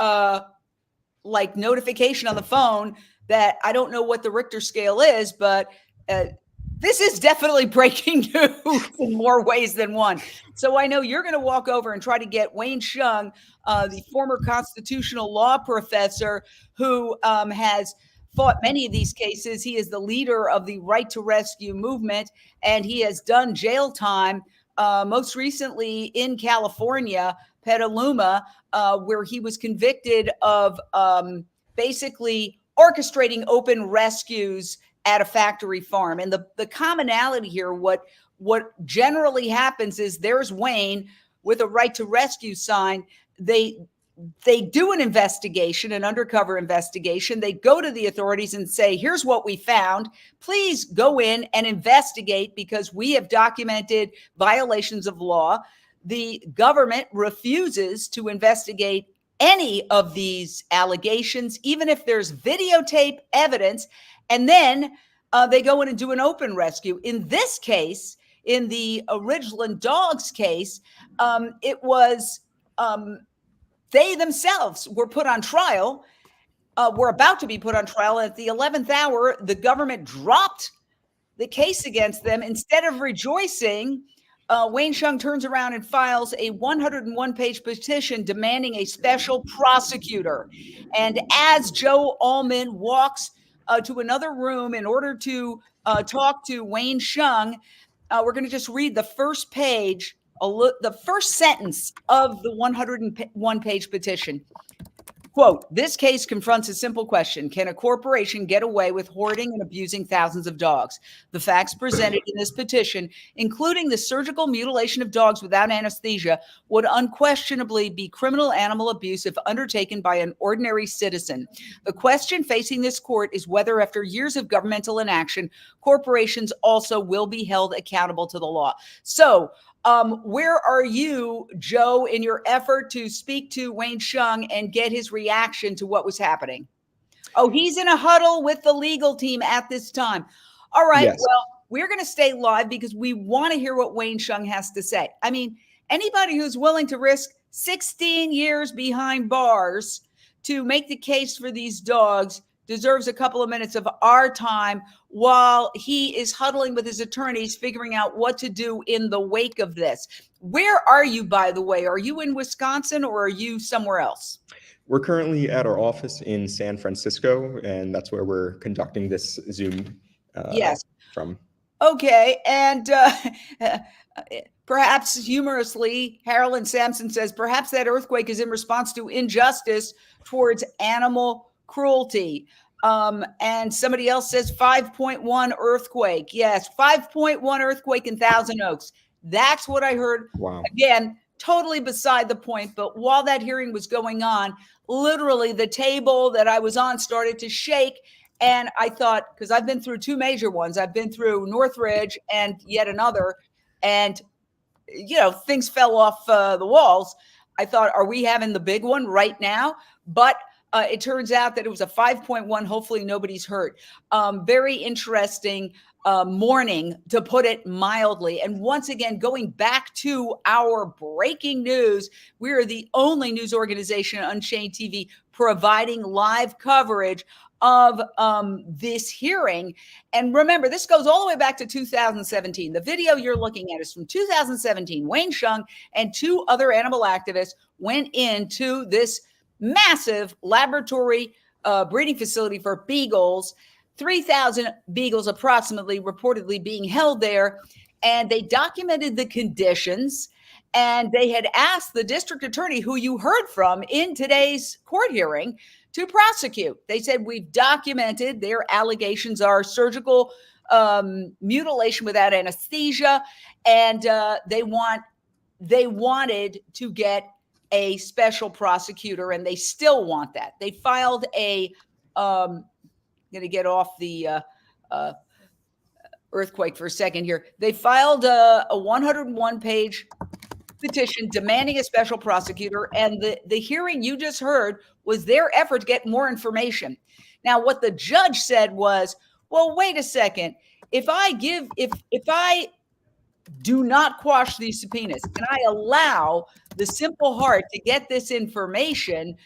notification on the phone that I don't know what the Richter scale is, but this is definitely breaking news in more ways than one. So I know you're going to walk over and try to get Wayne Hsiung, the former constitutional law professor who has fought many of these cases. He is the leader of the Right to Rescue movement, and he has done jail time, most recently in California, Petaluma, where he was convicted of basically orchestrating open rescues at a factory farm. And the commonality here, what generally happens is there's Wayne with a right to rescue sign. They do an investigation, an undercover investigation. They go to the authorities and say, here's what we found. Please go in and investigate because we have documented violations of law. The government refuses to investigate any of these allegations, even if there's videotape evidence. And then they go in and do an open rescue. In this case, in the Ridgeland dogs case, it was they themselves were put on trial, were about to be put on trial. At the 11th hour, the government dropped the case against them. Instead of rejoicing, Wayne Hsiung turns around and files a 101-page petition demanding a special prosecutor. And as Joe Allman walks to another room in order to talk to Wayne Hsiung, we're going to just read the first page, the first sentence of the 101-page petition. Quote, this case confronts a simple question. Can a corporation get away with hoarding and abusing thousands of dogs? The facts presented in this petition, including the surgical mutilation of dogs without anesthesia, would unquestionably be criminal animal abuse if undertaken by an ordinary citizen. The question facing this court is whether, after years of governmental inaction, corporations also will be held accountable to the law. So, where are you, Joe, in your effort to speak to Wayne Hsiung and get his reaction to what was happening? Oh, he's in a huddle with the legal team at this time. All right. Yes. Well, we're going to stay live because we want to hear what Wayne Hsiung has to say. I mean, anybody who's willing to risk 16 years behind bars to make the case for these dogs deserves a couple of minutes of our time while he is huddling with his attorneys, figuring out what to do in the wake of this. Where are you, by the way? Are you in Wisconsin or are you somewhere else? We're currently at our office in San Francisco, and that's where we're conducting this Zoom yes. from. Okay, and perhaps humorously, Harlan Sampson says, perhaps that earthquake is in response to injustice towards animal cruelty. And somebody else says 5.1 earthquake. Yes, 5.1 earthquake in Thousand Oaks. That's what I heard. Wow. Again, totally beside the point. But while that hearing was going on, literally the table that I was on started to shake. And I thought, because I've been through two major ones, I've been through Northridge and yet another, and things fell off the walls. I thought, are we having the big one right now? But it turns out that it was a 5.1. Hopefully nobody's hurt. Very interesting morning, to put it mildly. And once again, going back to our breaking news, we are the only news organization on Unchained TV providing live coverage of this hearing. And remember, this goes all the way back to 2017. The video you're looking at is from 2017. Wayne Hsiung and two other animal activists went into this massive laboratory breeding facility for beagles, 3,000 beagles approximately reportedly being held there. And they documented the conditions. And they had asked the district attorney, who you heard from in today's court hearing, to prosecute. They said, we've documented their allegations are surgical mutilation without anesthesia, and they wanted to get a special prosecutor, and they still want that. They filed a I'm going to get off the earthquake for a second here. They filed a 101-page petition demanding a special prosecutor, and the hearing you just heard was their effort to get more information. Now, what the judge said was, well, wait a second. If I do not quash these subpoenas and I allow the Simple Heart to get this information,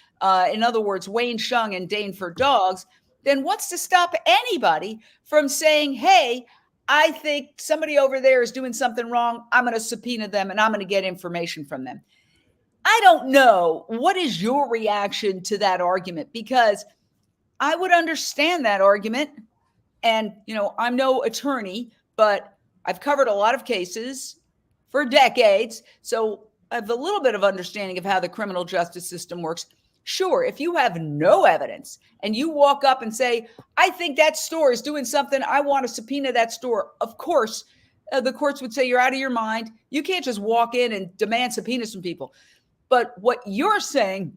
in other words, Wayne Hsiung and Dane for Dogs, then what's to stop anybody from saying, hey, I think somebody over there is doing something wrong. I'm going to subpoena them and I'm going to get information from them. I don't know. What is your reaction to that argument? Because I would understand that argument. And, I'm no attorney, but I've covered a lot of cases for decades. So I have a little bit of understanding of how the criminal justice system works. Sure, if you have no evidence and you walk up and say, I think that store is doing something, I want to subpoena that store, of course, the courts would say you're out of your mind. You can't just walk in and demand subpoenas from people. But what you're saying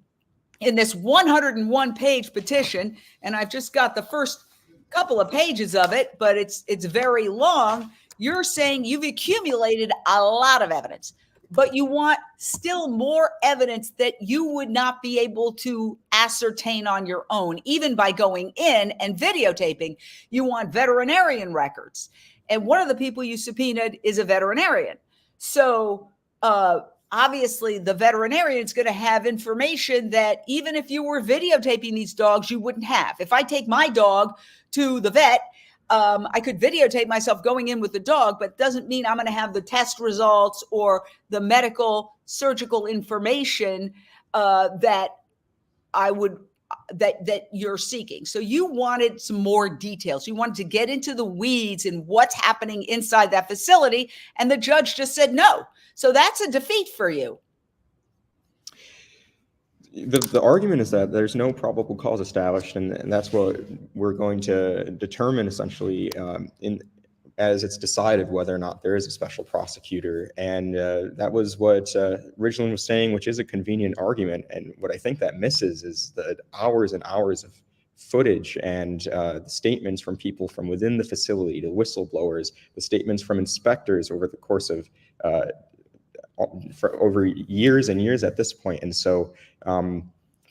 in this 101-page petition, and I've just got the first couple of pages of it, but it's very long, you're saying you've accumulated a lot of evidence. But you want still more evidence that you would not be able to ascertain on your own, even by going in and videotaping. You want veterinarian records. And one of the people you subpoenaed is a veterinarian. So obviously the veterinarian is going to have information that even if you were videotaping these dogs, you wouldn't have. If I take my dog to the vet, I could videotape myself going in with the dog, but doesn't mean I'm going to have the test results or the medical surgical information that you're seeking. So you wanted some more details. You wanted to get into the weeds and what's happening inside that facility. And the judge just said no. So that's a defeat for you. The argument is that there's no probable cause established, and that's what we're going to determine essentially as it's decided whether or not there is a special prosecutor. And that was what Ridgeland was saying, which is a convenient argument. And what I think that misses is the hours and hours of footage and the statements from people from within the facility, the whistleblowers, the statements from inspectors over the course of for over years and years at this point. And so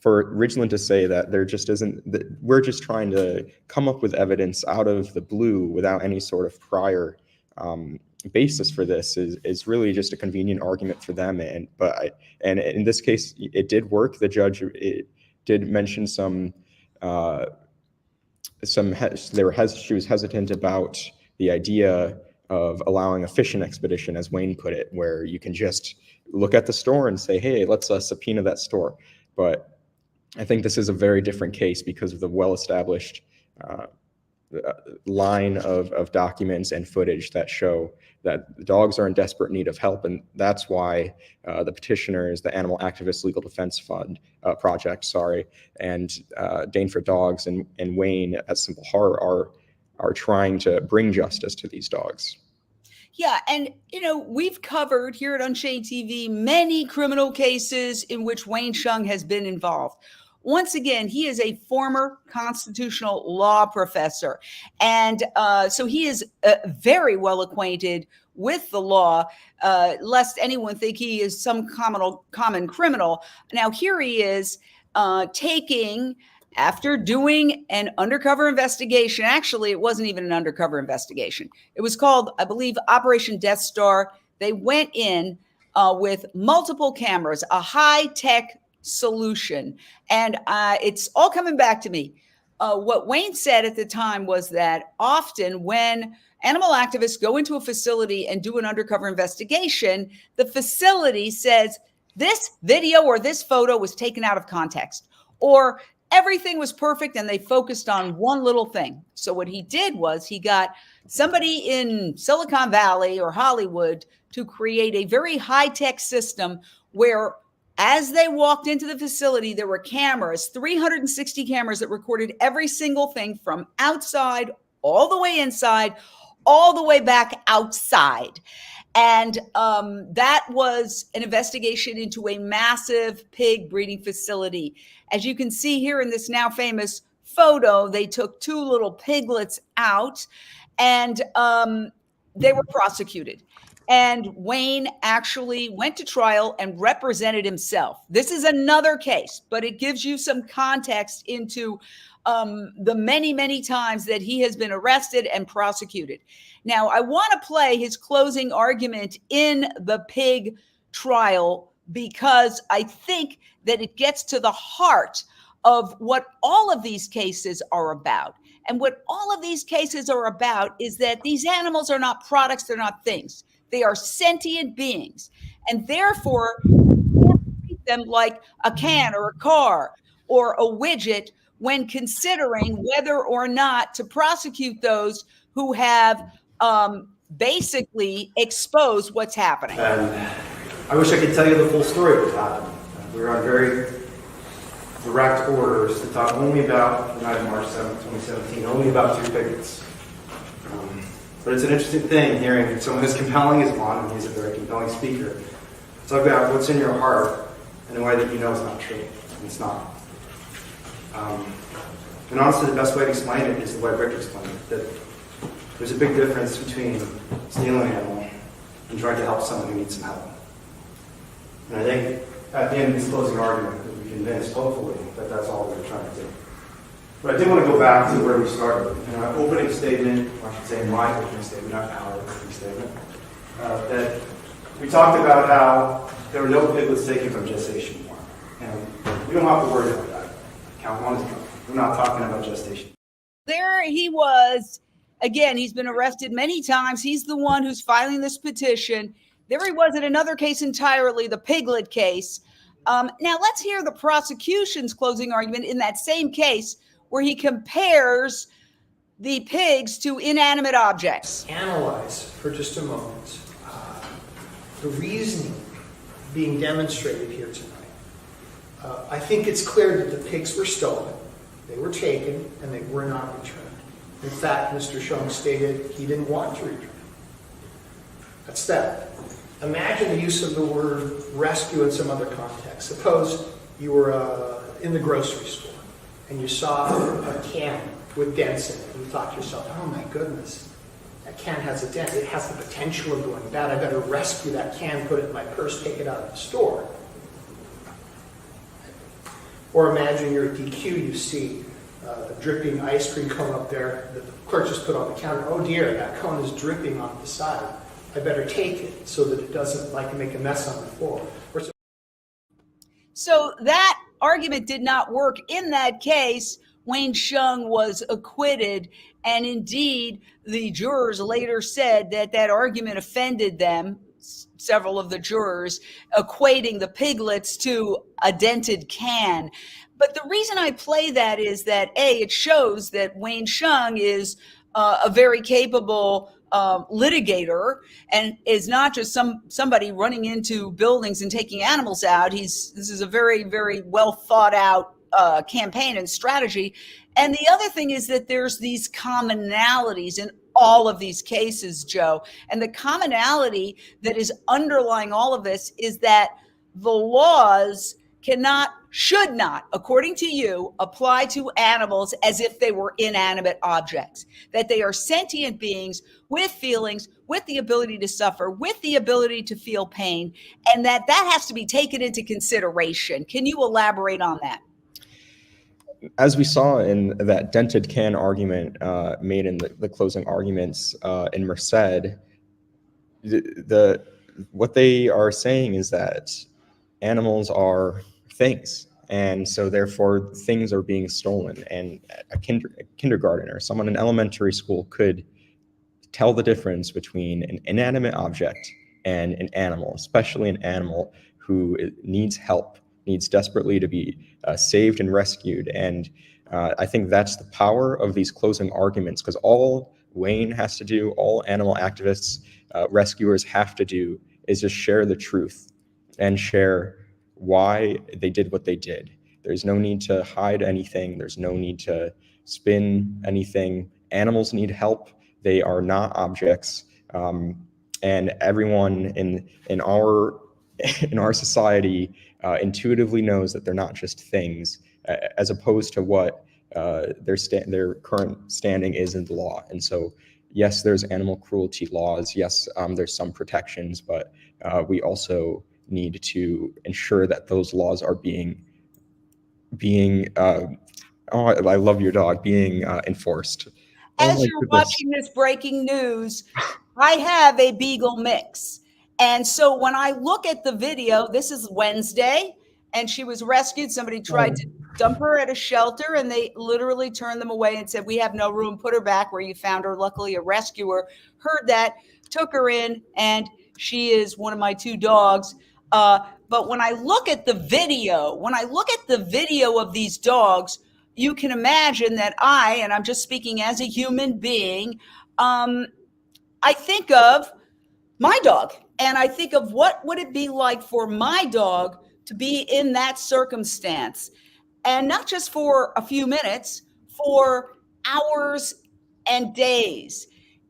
for Ridgeland to say that there just isn't, that we're just trying to come up with evidence out of the blue without any sort of prior basis for this is really just a convenient argument for them. And in this case, it did work. The judge did mention she was hesitant about the idea of allowing a fishing expedition, as Wayne put it, where you can just look at the store and say, hey, let's subpoena that store. But I think this is a very different case because of the well-established line of documents and footage that show that the dogs are in desperate need of help, and that's why the petitioners, the Animal Activist Legal Defense Fund Project, and Dane for Dogs and Wayne at Simple Horror are trying to bring justice to these dogs. Yeah, and we've covered here at Unchained TV many criminal cases in which Wayne Hsiung has been involved. Once again, he is a former constitutional law professor, and so he is very well acquainted with the law, lest anyone think he is some common criminal. Now, here he is after doing an undercover investigation. Actually, it wasn't even an undercover investigation. It was called, I believe, Operation Death Star. They went in with multiple cameras, a high-tech solution. And it's all coming back to me. What Wayne said at the time was that often when animal activists go into a facility and do an undercover investigation, the facility says this video or this photo was taken out of context, or everything was perfect and they focused on one little thing. So what he did was he got somebody in Silicon Valley or Hollywood to create a very high-tech system where as they walked into the facility, there were cameras, 360 cameras that recorded every single thing from outside, all the way inside, all the way back outside. And that was an investigation into a massive pig breeding facility. As you can see here in this now famous photo, they took two little piglets out and they were prosecuted. And Wayne actually went to trial and represented himself. This is another case, but it gives you some context into the many, many times that he has been arrested and prosecuted. Now, I want to play his closing argument in the pig trial because I think that it gets to the heart of what all of these cases are about. And what all of these cases are about is that these animals are not products, they're not things. They are sentient beings, and therefore you can't treat them like a can or a car or a widget when considering whether or not to prosecute those who have basically exposed what's happening. And I wish I could tell you the full story of what happened. We were on very direct orders to talk only about the night of March 7th, 2017, only about two piglets. But it's an interesting thing hearing someone as compelling as Vaughn, and he's a very compelling speaker, talk about what's in your heart in a way that you know is not true, and it's not. And honestly, the best way to explain it is the way Rick explained it, that there's a big difference between stealing an animal and trying to help someone who needs some help. And I think at the end of this closing argument, we'll be convinced, hopefully, that that's all we're trying to do. But I did want to go back to where we started. In our opening statement, or I should say my opening statement, not our opening statement, that we talked about how there were no piglets taken from gestation farm. And we don't have to worry about that. Count one is covered. We're not talking about gestation. There he was. Again, he's been arrested many times. He's the one who's filing this petition. There he was in another case entirely, the piglet case. Now let's hear the prosecution's closing argument in that same case where he compares the pigs to inanimate objects. Analyze for just a moment the reasoning being demonstrated here tonight. I think it's clear that the pigs were stolen, they were taken, and they were not returned. In fact, Mr. Hsiung stated he didn't want to return. That's that. Imagine the use of the word rescue in some other context. Suppose you were in the grocery store and you saw a can with dents in it, and you thought to yourself, oh my goodness, that can has a dent. It has the potential of going bad. I better rescue that can, put it in my purse, take it out of the store. Or imagine you're at DQ, you see a dripping ice cream cone up there that the clerk just put on the counter. Oh dear, that cone is dripping off the side. I better take it so that it doesn't make a mess on the floor. So that argument did not work. In that case, Wayne Hsiung was acquitted. And indeed, the jurors later said that that argument offended them, several of the jurors, equating the piglets to a dented can. But the reason I play that is that it shows that Wayne Hsiung is a very capable litigator and is not just somebody running into buildings and taking animals out. This is a very, very well thought out campaign and strategy. And the other thing is that there's these commonalities in all of these cases, Joe. And the commonality that is underlying all of this is that the laws should not, according to you, apply to animals as if they were inanimate objects, that they are sentient beings with feelings, with the ability to suffer, with the ability to feel pain, and that has to be taken into consideration. Can you elaborate on that? As we saw in that dented can argument made in the closing arguments in Merced, what they are saying is that animals are things, and so therefore things are being stolen. And a kindergartner, someone in elementary school, could tell the difference between an inanimate object and an animal, especially an animal who needs help, needs desperately to be saved and rescued. And I think that's the power of these closing arguments, because all Wayne has to do, all animal activists, rescuers have to do, is just share the truth and share why they did what they did. There's no need to hide anything. There's no need to spin anything. Animals need help. They are not objects. And everyone in our society intuitively knows that they're not just things, as opposed to what their current standing is in the law. And so, yes, there's animal cruelty laws. Yes, there's some protections, but we also need to ensure that those laws are being I love your dog, being enforced. As you're watching this breaking news, I have a Beagle mix. And so when I look at the video, this is Wednesday, and she was rescued. Somebody tried to dump her at a shelter, and they literally turned them away and said, "We have no room, put her back where you found her." Luckily, a rescuer heard that, took her in, and she is one of my two dogs. But when I look at the video, of these dogs, you can imagine that and I'm just speaking as a human being, I think of my dog, and I think of what would it be like for my dog to be in that circumstance, and not just for a few minutes, for hours and days.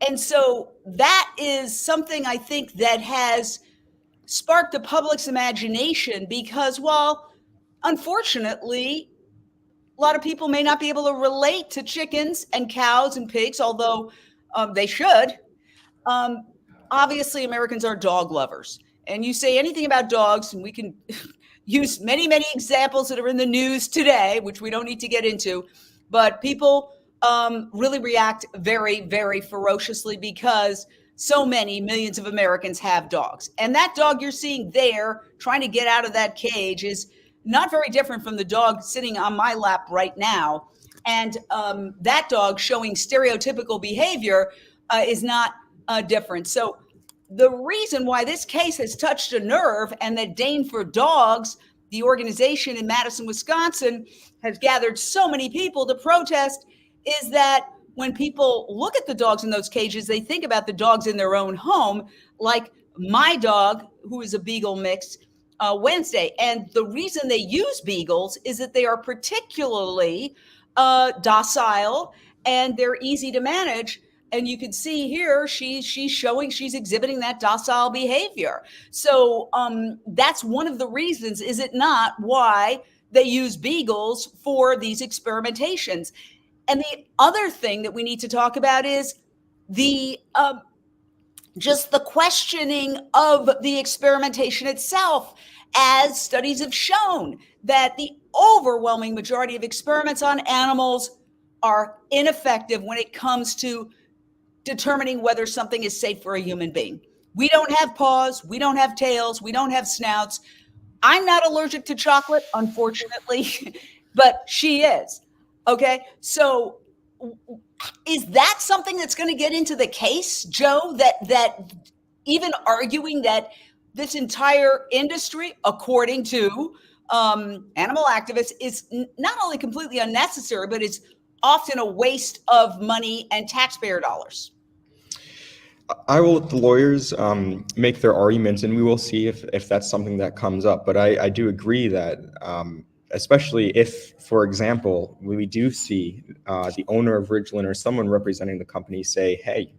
And so that is something I think that has sparked the public's imagination, because while unfortunately a lot of people may not be able to relate to chickens and cows and pigs, although they should, obviously Americans are dog lovers. And you say anything about dogs, and we can use many, many examples that are in the news today, which we don't need to get into, but people really react very, very ferociously because so many millions of Americans have dogs. And that dog you're seeing there trying to get out of that cage is not very different from the dog sitting on my lap right now. And that dog showing stereotypical behavior is not different. So the reason why this case has touched a nerve, and that Dane for Dogs, the organization in Madison, Wisconsin, has gathered so many people to protest, is that when people look at the dogs in those cages, they think about the dogs in their own home, like my dog, who is a Beagle mix, Wednesday. And the reason they use Beagles is that they are particularly docile and they're easy to manage. And you can see here, she's exhibiting that docile behavior. So that's one of the reasons, is it not, why they use Beagles for these experimentations. And the other thing that we need to talk about is the just the questioning of the experimentation itself, as studies have shown that the overwhelming majority of experiments on animals are ineffective when it comes to determining whether something is safe for a human being. We don't have paws, we don't have tails, we don't have snouts. I'm not allergic to chocolate, unfortunately, but she is. Okay, so is that something that's going to get into the case, Joe, that even arguing that this entire industry, according to animal activists is not only completely unnecessary, but it's often a waste of money and taxpayer dollars. I will let the lawyers make their arguments, and we will see if that's something that comes up. But I do agree that, especially if, for example, we do see the owner of Ridgeland or someone representing the company say, hey,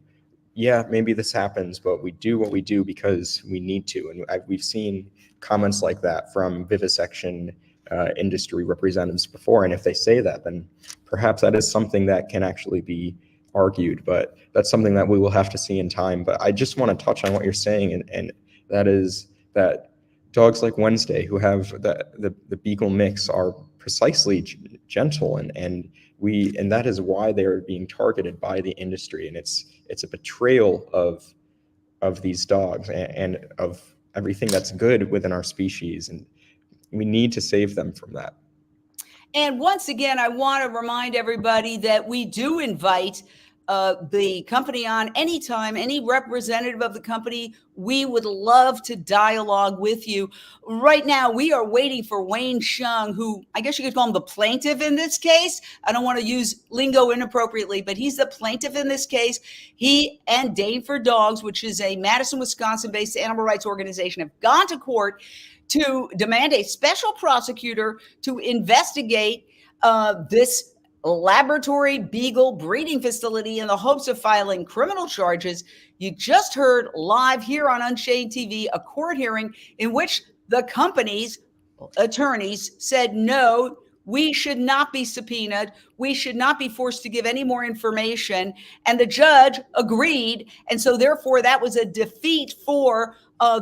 yeah, maybe this happens, but we do what we do because we need to. And we've seen comments like that from vivisection industry representatives before. And if they say that, then perhaps that is something that can actually be argued, but that's something that we will have to see in time. But I just want to touch on what you're saying, and that is that dogs like Wednesday, who have the Beagle mix, are precisely gentle, and that is why they are being targeted by the industry, and it's a betrayal of these dogs and of everything that's good within our species, and we need to save them from that. And once again, I want to remind everybody that we do invite the company on anytime, any representative of the company. We would love to dialogue with you. Right now, we are waiting for Wayne Hsiung, who I guess you could call him the plaintiff in this case. I don't want to use lingo inappropriately, but he's the plaintiff in this case. He and Dane for Dogs, which is a Madison, Wisconsin-based animal rights organization, have gone to court to demand a special prosecutor to investigate this laboratory Beagle breeding facility in the hopes of filing criminal charges. You just heard live here on Unchained TV a court hearing in which the company's attorneys said, no, we should not be subpoenaed. We should not be forced to give any more information. And the judge agreed. And so therefore, that was a defeat for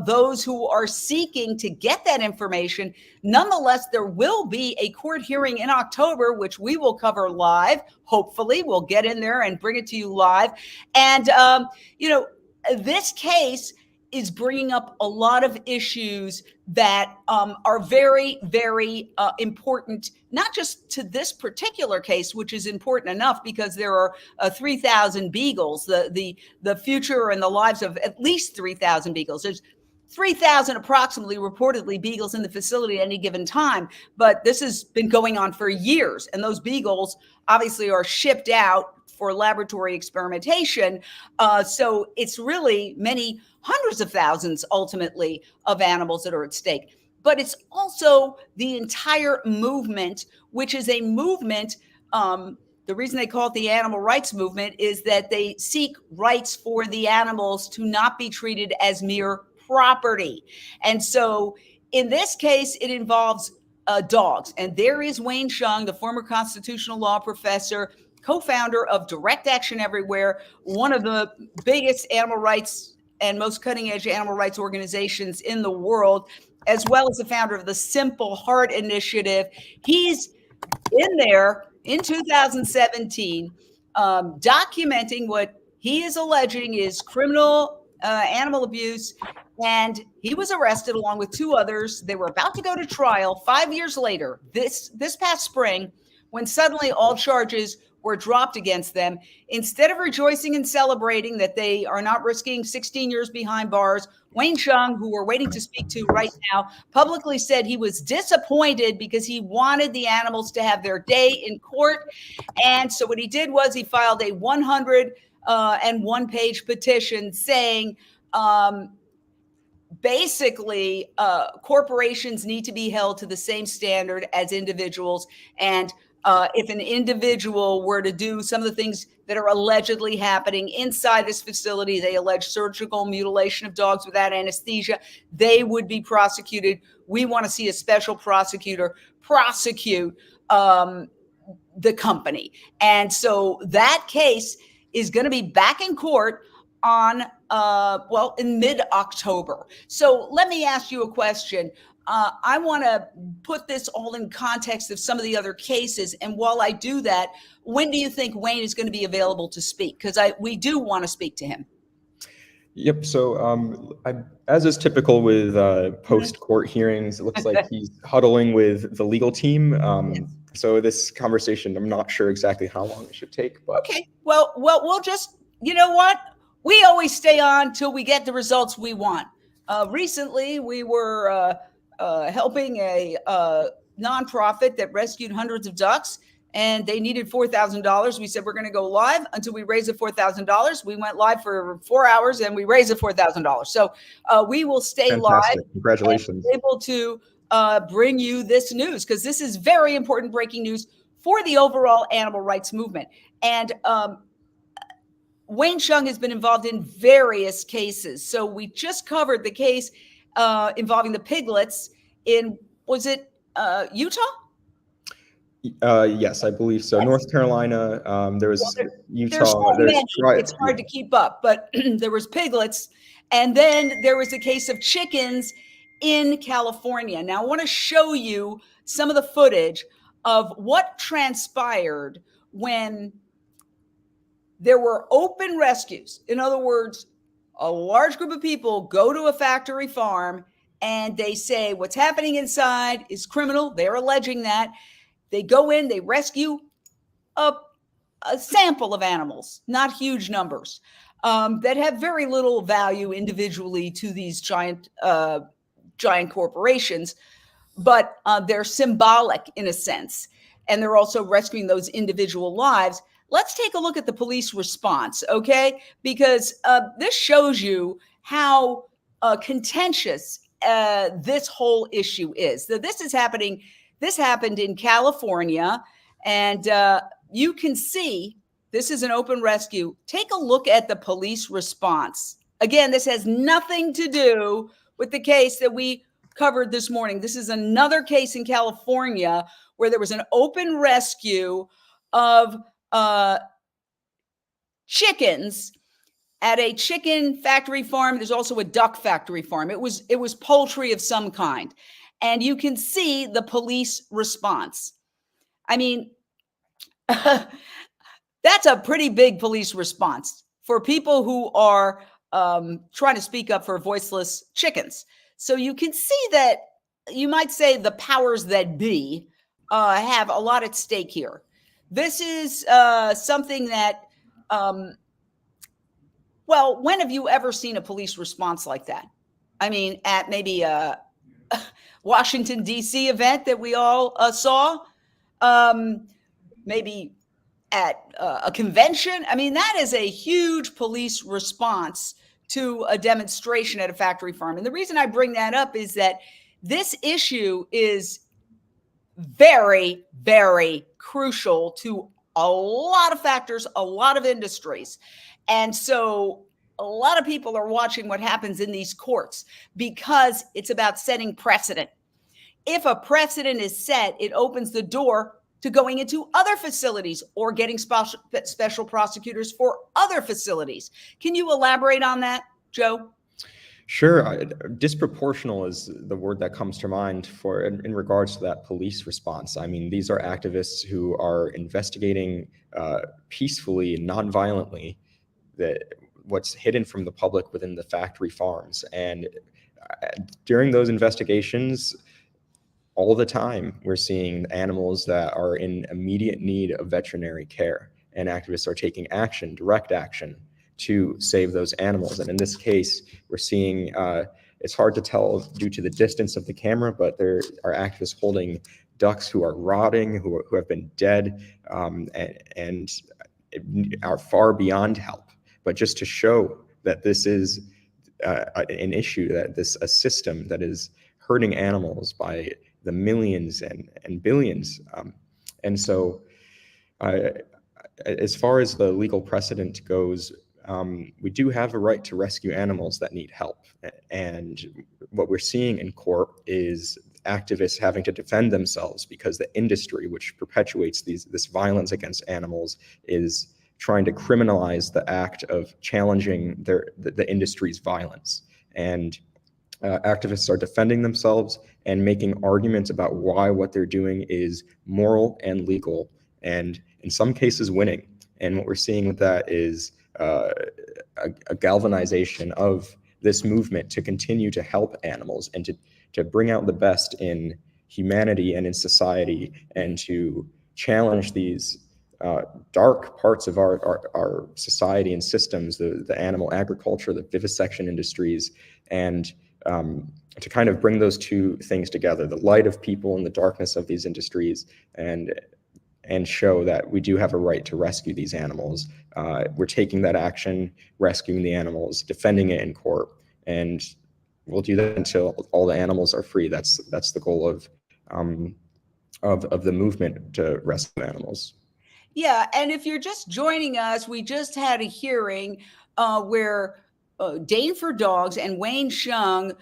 those who are seeking to get that information. Nonetheless, there will be a court hearing in October, which we will cover live. Hopefully, we'll get in there and bring it to you live. And, this case is bringing up a lot of issues that are very, very important, not just to this particular case, which is important enough because there are 3,000 beagles, the future and the lives of at least 3,000 beagles. There's 3,000 approximately reportedly beagles in the facility at any given time, but this has been going on for years. And those beagles obviously are shipped out for laboratory experimentation. So it's really many hundreds of thousands ultimately of animals that are at stake. But it's also the entire movement, which is a movement. The reason they call it the animal rights movement is that they seek rights for the animals to not be treated as mere property. And so in this case, it involves dogs. And there is Wayne Hsiung, the former constitutional law professor, co-founder of Direct Action Everywhere, one of the biggest animal rights and most cutting edge animal rights organizations in the world, as well as the founder of the Simple Heart Initiative. He's in there in 2017, documenting what he is alleging is criminal animal abuse. And he was arrested along with two others. They were about to go to trial 5 years later, this past spring, when suddenly all charges were dropped against them. Instead of rejoicing and celebrating that they are not risking 16 years behind bars, Wayne Hsiung, who we're waiting to speak to right now, publicly said he was disappointed because he wanted the animals to have their day in court. And so what he did was he filed a 101-page petition saying, basically, corporations need to be held to the same standard as individuals. And if an individual were to do some of the things that are allegedly happening inside this facility, they allege surgical mutilation of dogs without anesthesia, they would be prosecuted. We want to see a special prosecutor prosecute the company. And so that case is going to be back in court on, in mid-October. So let me ask you a question. I want to put this all in context of some of the other cases. And while I do that, when do you think Wayne is going to be available to speak? Because we do want to speak to him. Yep. So as is typical with post-court hearings, it looks like he's huddling with the legal team. So this conversation, I'm not sure exactly how long it should take. But okay. Well, we'll just, you know what? We always stay on till we get the results we want. Recently, we were helping a nonprofit that rescued hundreds of ducks, and they needed $4,000. We said, we're going to go live until we raise the $4,000. We went live for 4 hours and we raised the $4,000. So we will stay Fantastic. live. Congratulations. And able to bring you this news, because this is very important breaking news for the overall animal rights movement. And Wayne Hsiung has been involved in various cases. So we just covered the case involving the piglets in, was it Utah? Yes, I believe so. Yes. North Carolina, there was There's Utah. so There's many, it's hard to keep up, but there was piglets. And then there was a case of chickens in California. Now I want to show you some of the footage of what transpired when there were open rescues. In other words, a large group of people go to a factory farm and they say what's happening inside is criminal. They're alleging that. They go in, they rescue a sample of animals, not huge numbers, that have very little value individually to these giant corporations, but they're symbolic in a sense. And they're also rescuing those individual lives. Let's take a look at the police response, okay? Because this shows you how contentious this whole issue is. So this is happening. This happened in California, and you can see this is an open rescue. Take a look at the police response. Again, this has nothing to do with the case that we covered this morning. This is another case in California where there was an open rescue of chickens at a chicken factory farm. There's also a duck factory farm. It was poultry of some kind. And you can see the police response. I mean, that's a pretty big police response for people who are trying to speak up for voiceless chickens. So you can see that you might say the powers that be have a lot at stake here. This is something that, well, when have you ever seen a police response like that? I mean, at maybe a Washington, D.C. event that we all saw, maybe at a convention. I mean, that is a huge police response to a demonstration at a factory farm. And the reason I bring that up is that this issue is very, very crucial to a lot of factors, a lot of industries. And so a lot of people are watching what happens in these courts because it's about setting precedent. If a precedent is set, it opens the door to going into other facilities or getting special prosecutors for other facilities. Can you elaborate on that, Joe? Sure. Disproportional is the word that comes to mind for in regards to that police response. I mean, these are activists who are investigating peacefully and non-violently what's hidden from the public within the factory farms. And during those investigations, all the time, we're seeing animals that are in immediate need of veterinary care, and activists are taking action, direct action, to save those animals. And in this case, we're seeing, it's hard to tell due to the distance of the camera, but there are activists holding ducks who are rotting, who have been dead, and are far beyond help. But just to show that this is an issue, that a system that is hurting animals by the millions and billions. And so as far as the legal precedent goes, we do have a right to rescue animals that need help. And what we're seeing in court is activists having to defend themselves because the industry, which perpetuates this violence against animals, is trying to criminalize the act of challenging the industry's violence. And activists are defending themselves and making arguments about why what they're doing is moral and legal, and in some cases winning. And what we're seeing with that is a galvanization of this movement to continue to help animals and to bring out the best in humanity and in society, and to challenge these dark parts of our society and systems, the animal agriculture, the vivisection industries, and to kind of bring those two things together, the light of people and the darkness of these industries, and show that we do have a right to rescue these animals. We're taking that action, rescuing the animals, defending it in court, and we'll do that until all the animals are free. That's the goal of the movement to rescue animals. Yeah, and if you're just joining us, we just had a hearing where Dane for Dogs and Wayne Hsiung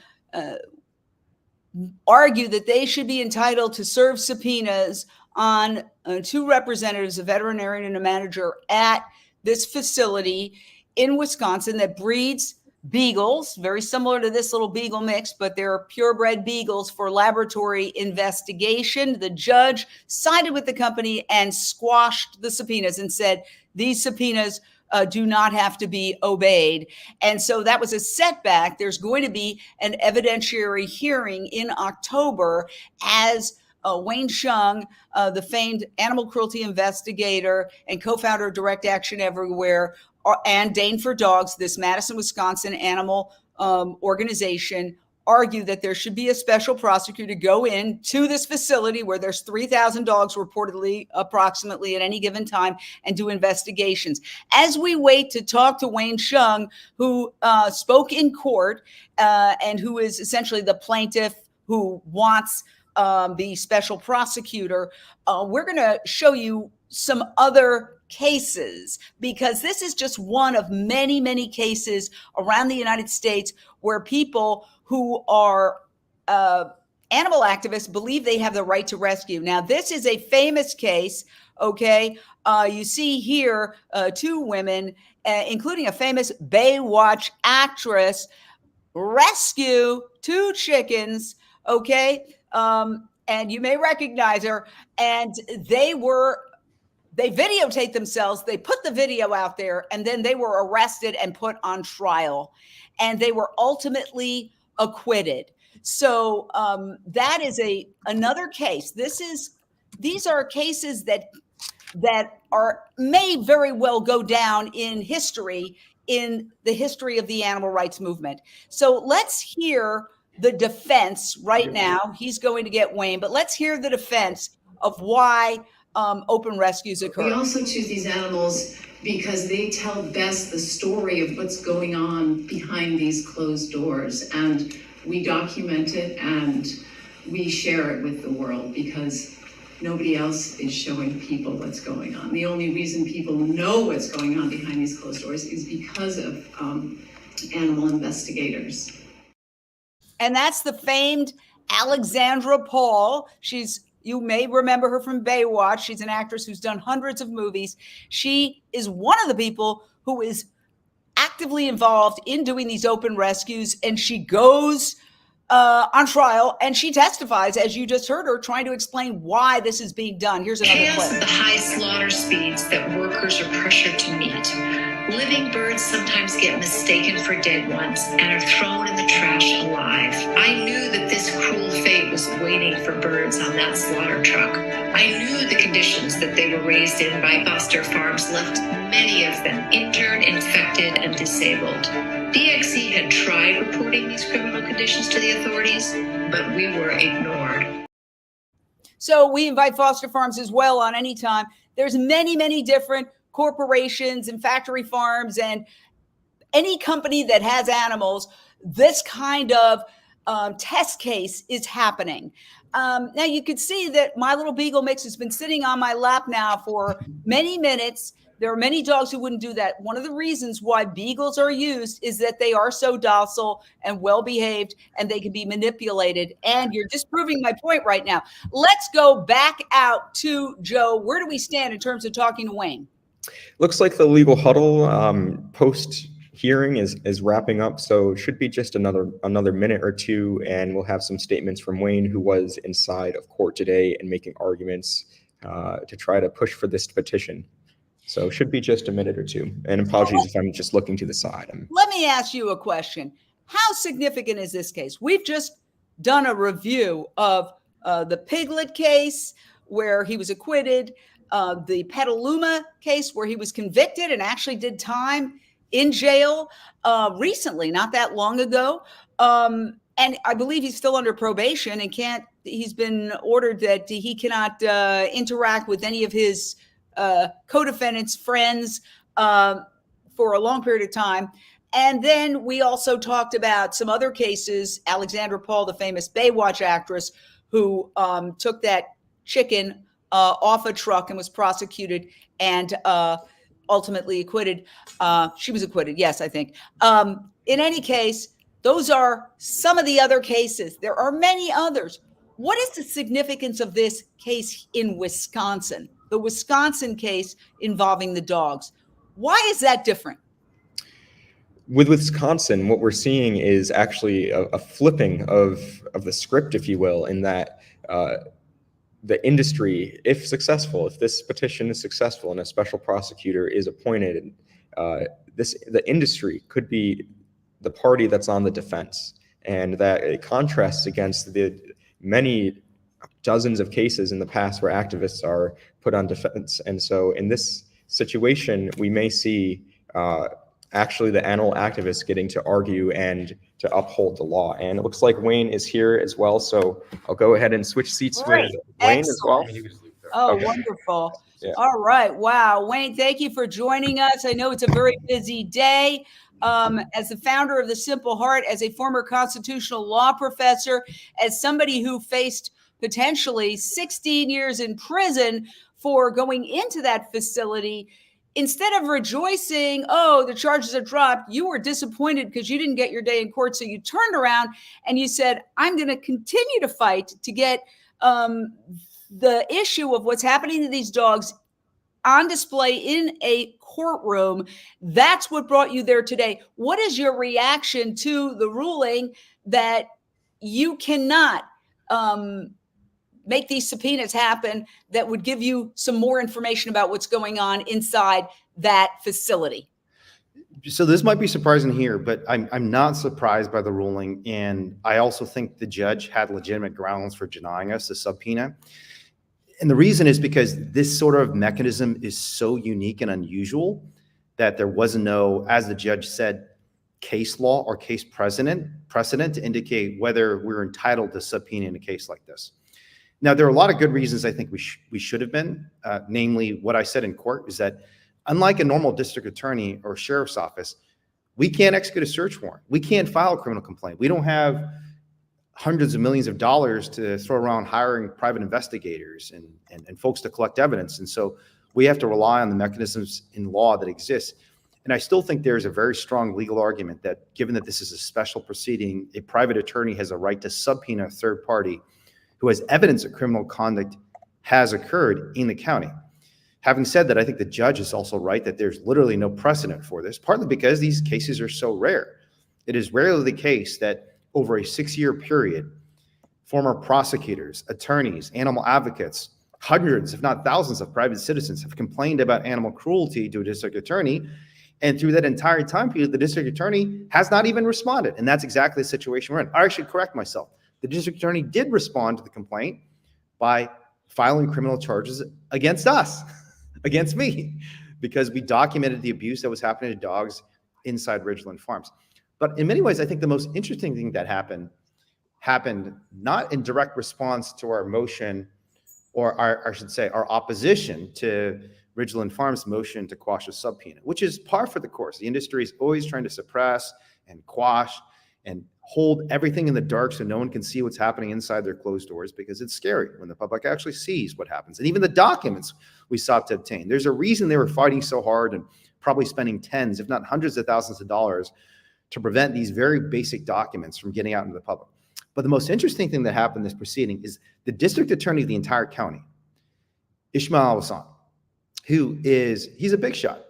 argue that they should be entitled to serve subpoenas on two representatives, a veterinarian and a manager, at this facility in Wisconsin that breeds beagles, very similar to this little beagle mix, but they're purebred beagles for laboratory investigation. The judge sided with the company and squashed the subpoenas and said these subpoenas do not have to be obeyed. And so that was a setback. There's going to be an evidentiary hearing in October as Wayne Hsiung, the famed animal cruelty investigator and co-founder of Direct Action Everywhere, and Dane for Dogs, this Madison, Wisconsin animal organization, argue that there should be a special prosecutor go in to this facility where there's 3,000 dogs reportedly, approximately, at any given time, and do investigations. As we wait to talk to Wayne Hsiung, who spoke in court and who is essentially the plaintiff who wants the special prosecutor, we're going to show you some other cases, because this is just one of many, many cases around the United States where people who are animal activists believe they have the right to rescue. Now, this is a famous case, okay? You see here two women, including a famous Baywatch actress, rescue two chickens, okay? And you may recognize her. And they videotaped themselves. They put the video out there, and then they were arrested and put on trial. And they were ultimately acquitted. So that is another case. These are cases that may very well go down in history, in the history of the animal rights movement. So let's hear the defense right now. He's going to get Wayne, but let's hear the defense of why open rescues occur. We also choose these animals because they tell best the story of what's going on behind these closed doors. And we document it and we share it with the world because nobody else is showing people what's going on. The only reason people know what's going on behind these closed doors is because of animal investigators. And that's the famed Alexandra Paul. You may remember her from Baywatch. She's an actress who's done hundreds of movies. She is one of the people who is actively involved in doing these open rescues, and she goes on trial and she testifies, as you just heard her, trying to explain why this is being done. Here's another clip. Chaos of the high slaughter speeds that workers are pressured to meet. Living birds sometimes get mistaken for dead ones and are thrown in the trash alive. I knew that this cruel fate was waiting for birds on that slaughter truck. I knew the conditions that they were raised in by foster farms left many of them injured, infected, and disabled. DXE had tried reporting these criminal conditions to the authorities, but we were ignored. So we invite foster farms as well on any time. There's many, many different corporations and factory farms and any company that has animals. This kind of test case is happening. Now you can see that my little beagle mix has been sitting on my lap now for many minutes. There are many dogs who wouldn't do that. One of the reasons why beagles are used is that they are so docile and well-behaved, and they can be manipulated. And you're disproving my point right now. Let's go back out to Joe. Where do we stand in terms of talking to Wayne? Looks like the legal huddle post hearing is wrapping up, so it should be just another minute or two, and we'll have some statements from Wayne, who was inside of court today and making arguments to try to push for this petition. So it should be just a minute or two. And apologies if I'm just looking to the side. Let me ask you a question. How significant is this case? We've just done a review of the Piglet case where he was acquitted, the Petaluma case where he was convicted and actually did time in jail recently, not that long ago. and I believe he's still under probation and he's been ordered that he cannot interact with any of his co-defendants' friends for a long period of time. And then we also talked about some other cases, Alexandra Paul, the famous Baywatch actress, who took that chicken off a truck and was prosecuted and ultimately acquitted. She was acquitted, yes, I think. In any case, those are some of the other cases. There are many others. What is the significance of this case in Wisconsin, the Wisconsin case involving the dogs? Why is that different? With Wisconsin, what we're seeing is actually a flipping of the script, if you will, in that the industry, if successful, if this petition is successful and a special prosecutor is appointed, the industry could be the party that's on the defense, and that it contrasts against the many dozens of cases in the past where activists are put on defense. And so in this situation, we may see actually the animal activists getting to argue and to uphold the law. And it looks like Wayne is here as well. So I'll go ahead and switch seats with Wayne as well. Oh, Okay. wonderful. Yeah. All right. Wow. Wayne, thank you for joining us. I know it's a very busy day. As the founder of the Simple Heart, as a former constitutional law professor, as somebody who faced potentially 16 years in prison for going into that facility, instead of rejoicing, oh, the charges are dropped, you were disappointed because you didn't get your day in court. So you turned around and you said, I'm going to continue to fight to get the issue of what's happening to these dogs on display in a courtroom. That's what brought you there today. What is your reaction to the ruling that you cannot make these subpoenas happen that would give you some more information about what's going on inside that facility? So this might be surprising here, but I'm not surprised by the ruling. And I also think the judge had legitimate grounds for denying us the subpoena. And the reason is because this sort of mechanism is so unique and unusual that there was no, as the judge said, case law or case precedent to indicate whether we're entitled to subpoena in a case like this. Now, there are a lot of good reasons I think we should have been, namely what I said in court is that unlike a normal district attorney or sheriff's office, we can't execute a search warrant. We can't file a criminal complaint. We don't have hundreds of millions of dollars to throw around hiring private investigators and folks to collect evidence. And so we have to rely on the mechanisms in law that exist. And I still think there's a very strong legal argument that given that this is a special proceeding, a private attorney has a right to subpoena a third party who has evidence that criminal conduct has occurred in the county. Having said that, I think the judge is also right that there's literally no precedent for this, partly because these cases are so rare. It is rarely the case that over a 6-year period, former prosecutors, attorneys, animal advocates, hundreds, if not thousands of private citizens have complained about animal cruelty to a district attorney. And through that entire time period, the district attorney has not even responded. And that's exactly the situation we're in. I should correct myself. The district attorney did respond to the complaint by filing criminal charges against us, against me, because we documented the abuse that was happening to dogs inside Ridgeland Farms. But in many ways, I think the most interesting thing that happened not in direct response to our motion, or I should say our opposition to Ridgeland Farms' motion to quash a subpoena, which is par for the course. The industry is always trying to suppress and quash and hold everything in the dark so no one can see what's happening inside their closed doors, because it's scary when the public actually sees what happens. And even the documents we sought to obtain, there's a reason they were fighting so hard and probably spending tens, if not hundreds of thousands of dollars to prevent these very basic documents from getting out into the public. But the most interesting thing that happened in this proceeding is the district attorney of the entire county, Ishmael Hassan, he's a big shot.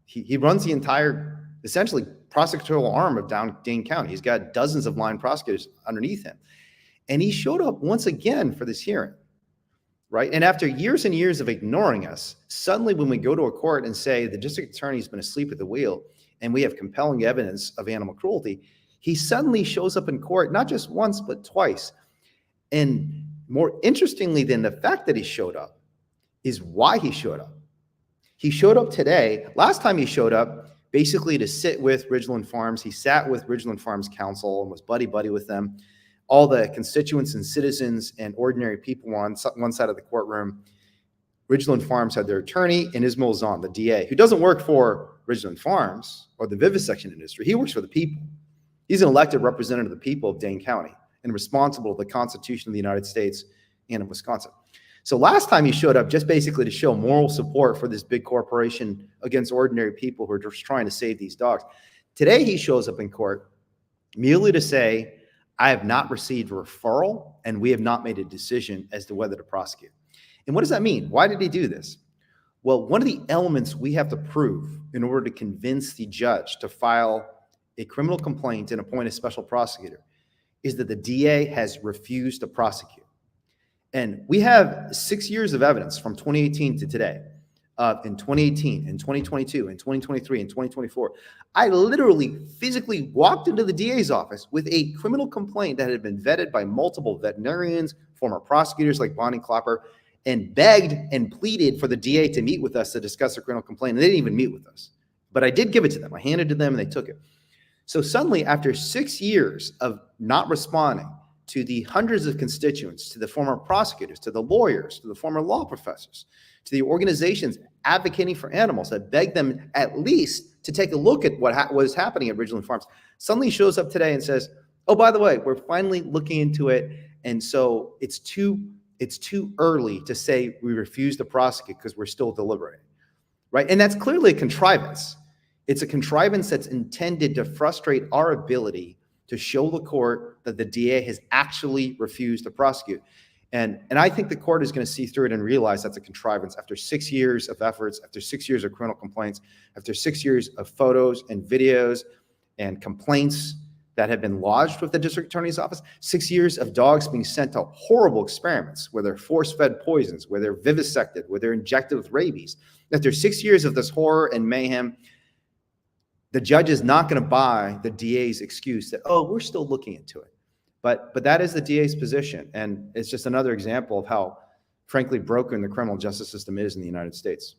He runs the entire, essentially, prosecutorial arm of Dane County. He's got dozens of line prosecutors underneath him. And he showed up once again for this hearing, right? And after years and years of ignoring us, suddenly when we go to a court and say the district attorney's been asleep at the wheel and we have compelling evidence of animal cruelty, he suddenly shows up in court, not just once, but twice. And more interestingly than the fact that he showed up is why he showed up. He showed up today. Last time he showed up, basically to sit with Ridgeland Farms. He sat with Ridgeland Farms counsel and was buddy-buddy with them. all the constituents and citizens and ordinary people on one side of the courtroom. Ridgeland Farms had their attorney, and Ismail Zahn, the DA, who doesn't work for Ridgeland Farms or the vivisection industry. He works for the people. He's an elected representative of the people of Dane County and responsible for the Constitution of the United States and of Wisconsin. So last time he showed up just basically to show moral support for this big corporation against ordinary people who are just trying to save these dogs. Today he shows up in court merely to say, I have not received a referral and we have not made a decision as to whether to prosecute. And what does that mean? Why did he do this? Well, one of the elements we have to prove in order to convince the judge to file a criminal complaint and appoint a special prosecutor is that the DA has refused to prosecute. And we have 6 years of evidence from 2018 to today. In 2018, in 2022, in 2023, in 2024, I literally physically walked into the DA's office with a criminal complaint that had been vetted by multiple veterinarians, former prosecutors like Bonnie Clapper, and begged and pleaded for the DA to meet with us to discuss a criminal complaint. And they didn't even meet with us. But I did give it to them. I handed it to them and they took it. So suddenly, after 6 years of not responding to the hundreds of constituents, to the former prosecutors, to the lawyers, to the former law professors, to the organizations advocating for animals that begged them at least to take a look at what was happening at Ridgeland Farms, suddenly shows up today and says, oh, by the way, we're finally looking into it. And so it's too early to say we refuse to prosecute because we're still deliberating, right? And that's clearly a contrivance. It's a contrivance that's intended to frustrate our ability to show the court that the DA has actually refused to prosecute. And I think the court is going to see through it and realize that's a contrivance after 6 years of efforts, after 6 years of criminal complaints, after 6 years of photos and videos and complaints that have been lodged with the district attorney's office, 6 years of dogs being sent to horrible experiments where they're force-fed poisons, where they're vivisected, where they're injected with rabies. After 6 years of this horror and mayhem, the judge is not going to buy the DA's excuse that, oh, we're still looking into it. But that is the DA's position. And it's just another example of how, frankly, broken the criminal justice system is in the United States.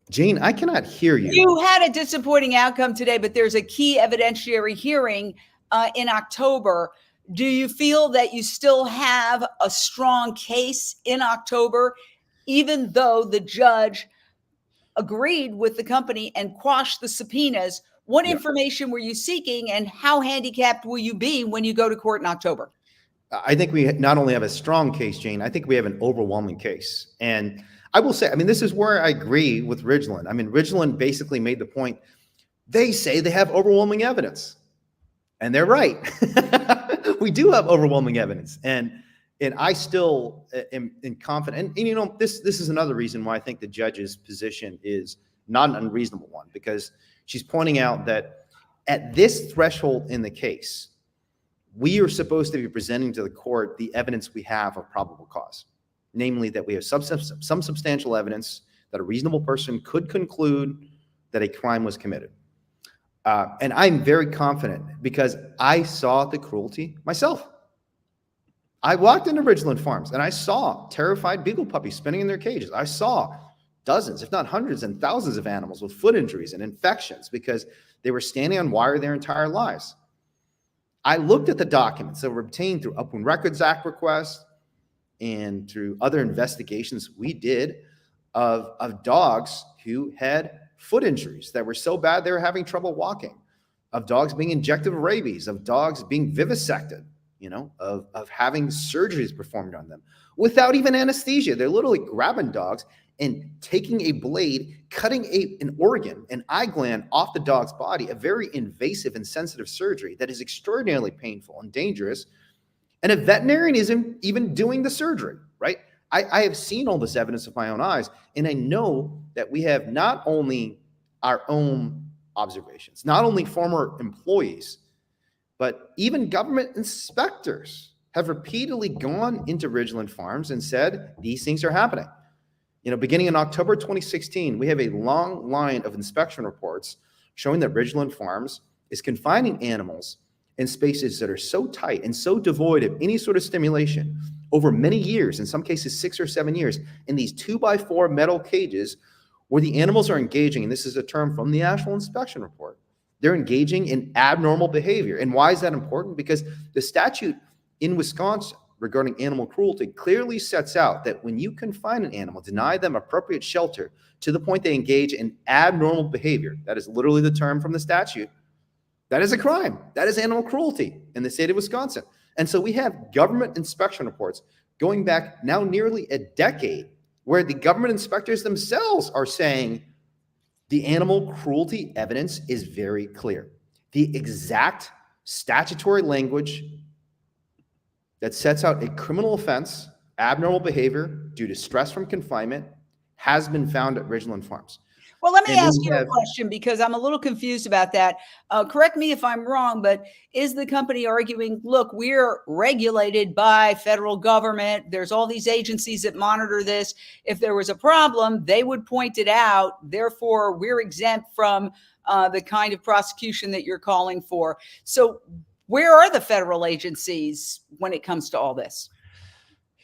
Jane, I cannot hear you. You had a disappointing outcome today, but there's a key evidentiary hearing in October. Do you feel that you still have a strong case in October, even though the judge agreed with the company and quashed the subpoenas? What information were you seeking, and how handicapped will you be when you go to court in October? I think we not only have a strong case, Jane, I think we have an overwhelming case. And I will say, I mean, this is where I agree with Ridgeland. I mean, Ridgeland basically made the point, they say they have overwhelming evidence. And they're right. We do have overwhelming evidence. And I still am confident. And you know, this is another reason why I think the judge's position is not an unreasonable one, because she's pointing out that at this threshold in the case, we are supposed to be presenting to the court the evidence we have of probable cause, namely that we have some substantial evidence that a reasonable person could conclude that a crime was committed. And I'm very confident because I saw the cruelty myself. I walked into Ridgeland Farms and I saw terrified Beagle puppies spinning in their cages. I saw dozens, if not hundreds and thousands of animals with foot injuries and infections because they were standing on wire their entire lives. I looked at the documents that were obtained through Upland Records Act requests and through other investigations we did of dogs who had foot injuries that were so bad they were having trouble walking, of dogs being injected with rabies, of dogs being vivisected, you know, of having surgeries performed on them without even anesthesia. They're literally grabbing dogs and taking a blade, cutting an organ, an eye gland off the dog's body, a very invasive and sensitive surgery that is extraordinarily painful and dangerous. And a veterinarian isn't even doing the surgery, right? I have seen all this evidence with my own eyes, and I know that we have not only our own observations, not only former employees, but even government inspectors have repeatedly gone into Ridgeland Farms and said, these things are happening. You know, beginning in October 2016, we have a long line of inspection reports showing that Ridgeland Farms is confining animals in spaces that are so tight and so devoid of any sort of stimulation over many years, in some cases 6 or 7 years, in these 2x4 metal cages where the animals are engaging, and this is a term from the actual inspection report, They're engaging in abnormal behavior. And why is that important? Because the statute in Wisconsin regarding animal cruelty clearly sets out that when you confine an animal, deny them appropriate shelter to the point they engage in abnormal behavior, that is literally the term from the statute, that is a crime. That is animal cruelty in the state of Wisconsin. And so we have government inspection reports going back now nearly a decade where the government inspectors themselves are saying the animal cruelty evidence is very clear. The exact statutory language that sets out a criminal offense, abnormal behavior due to stress from confinement, has been found at Ridgeland Farms. Well, let me And ask we you a have- question because I'm a little confused about that. Correct me if I'm wrong, but is the company arguing, look, we're regulated by federal government. There's all these agencies that monitor this. If there was a problem, they would point it out. Therefore, we're exempt from the kind of prosecution that you're calling for. So where are the federal agencies when it comes to all this?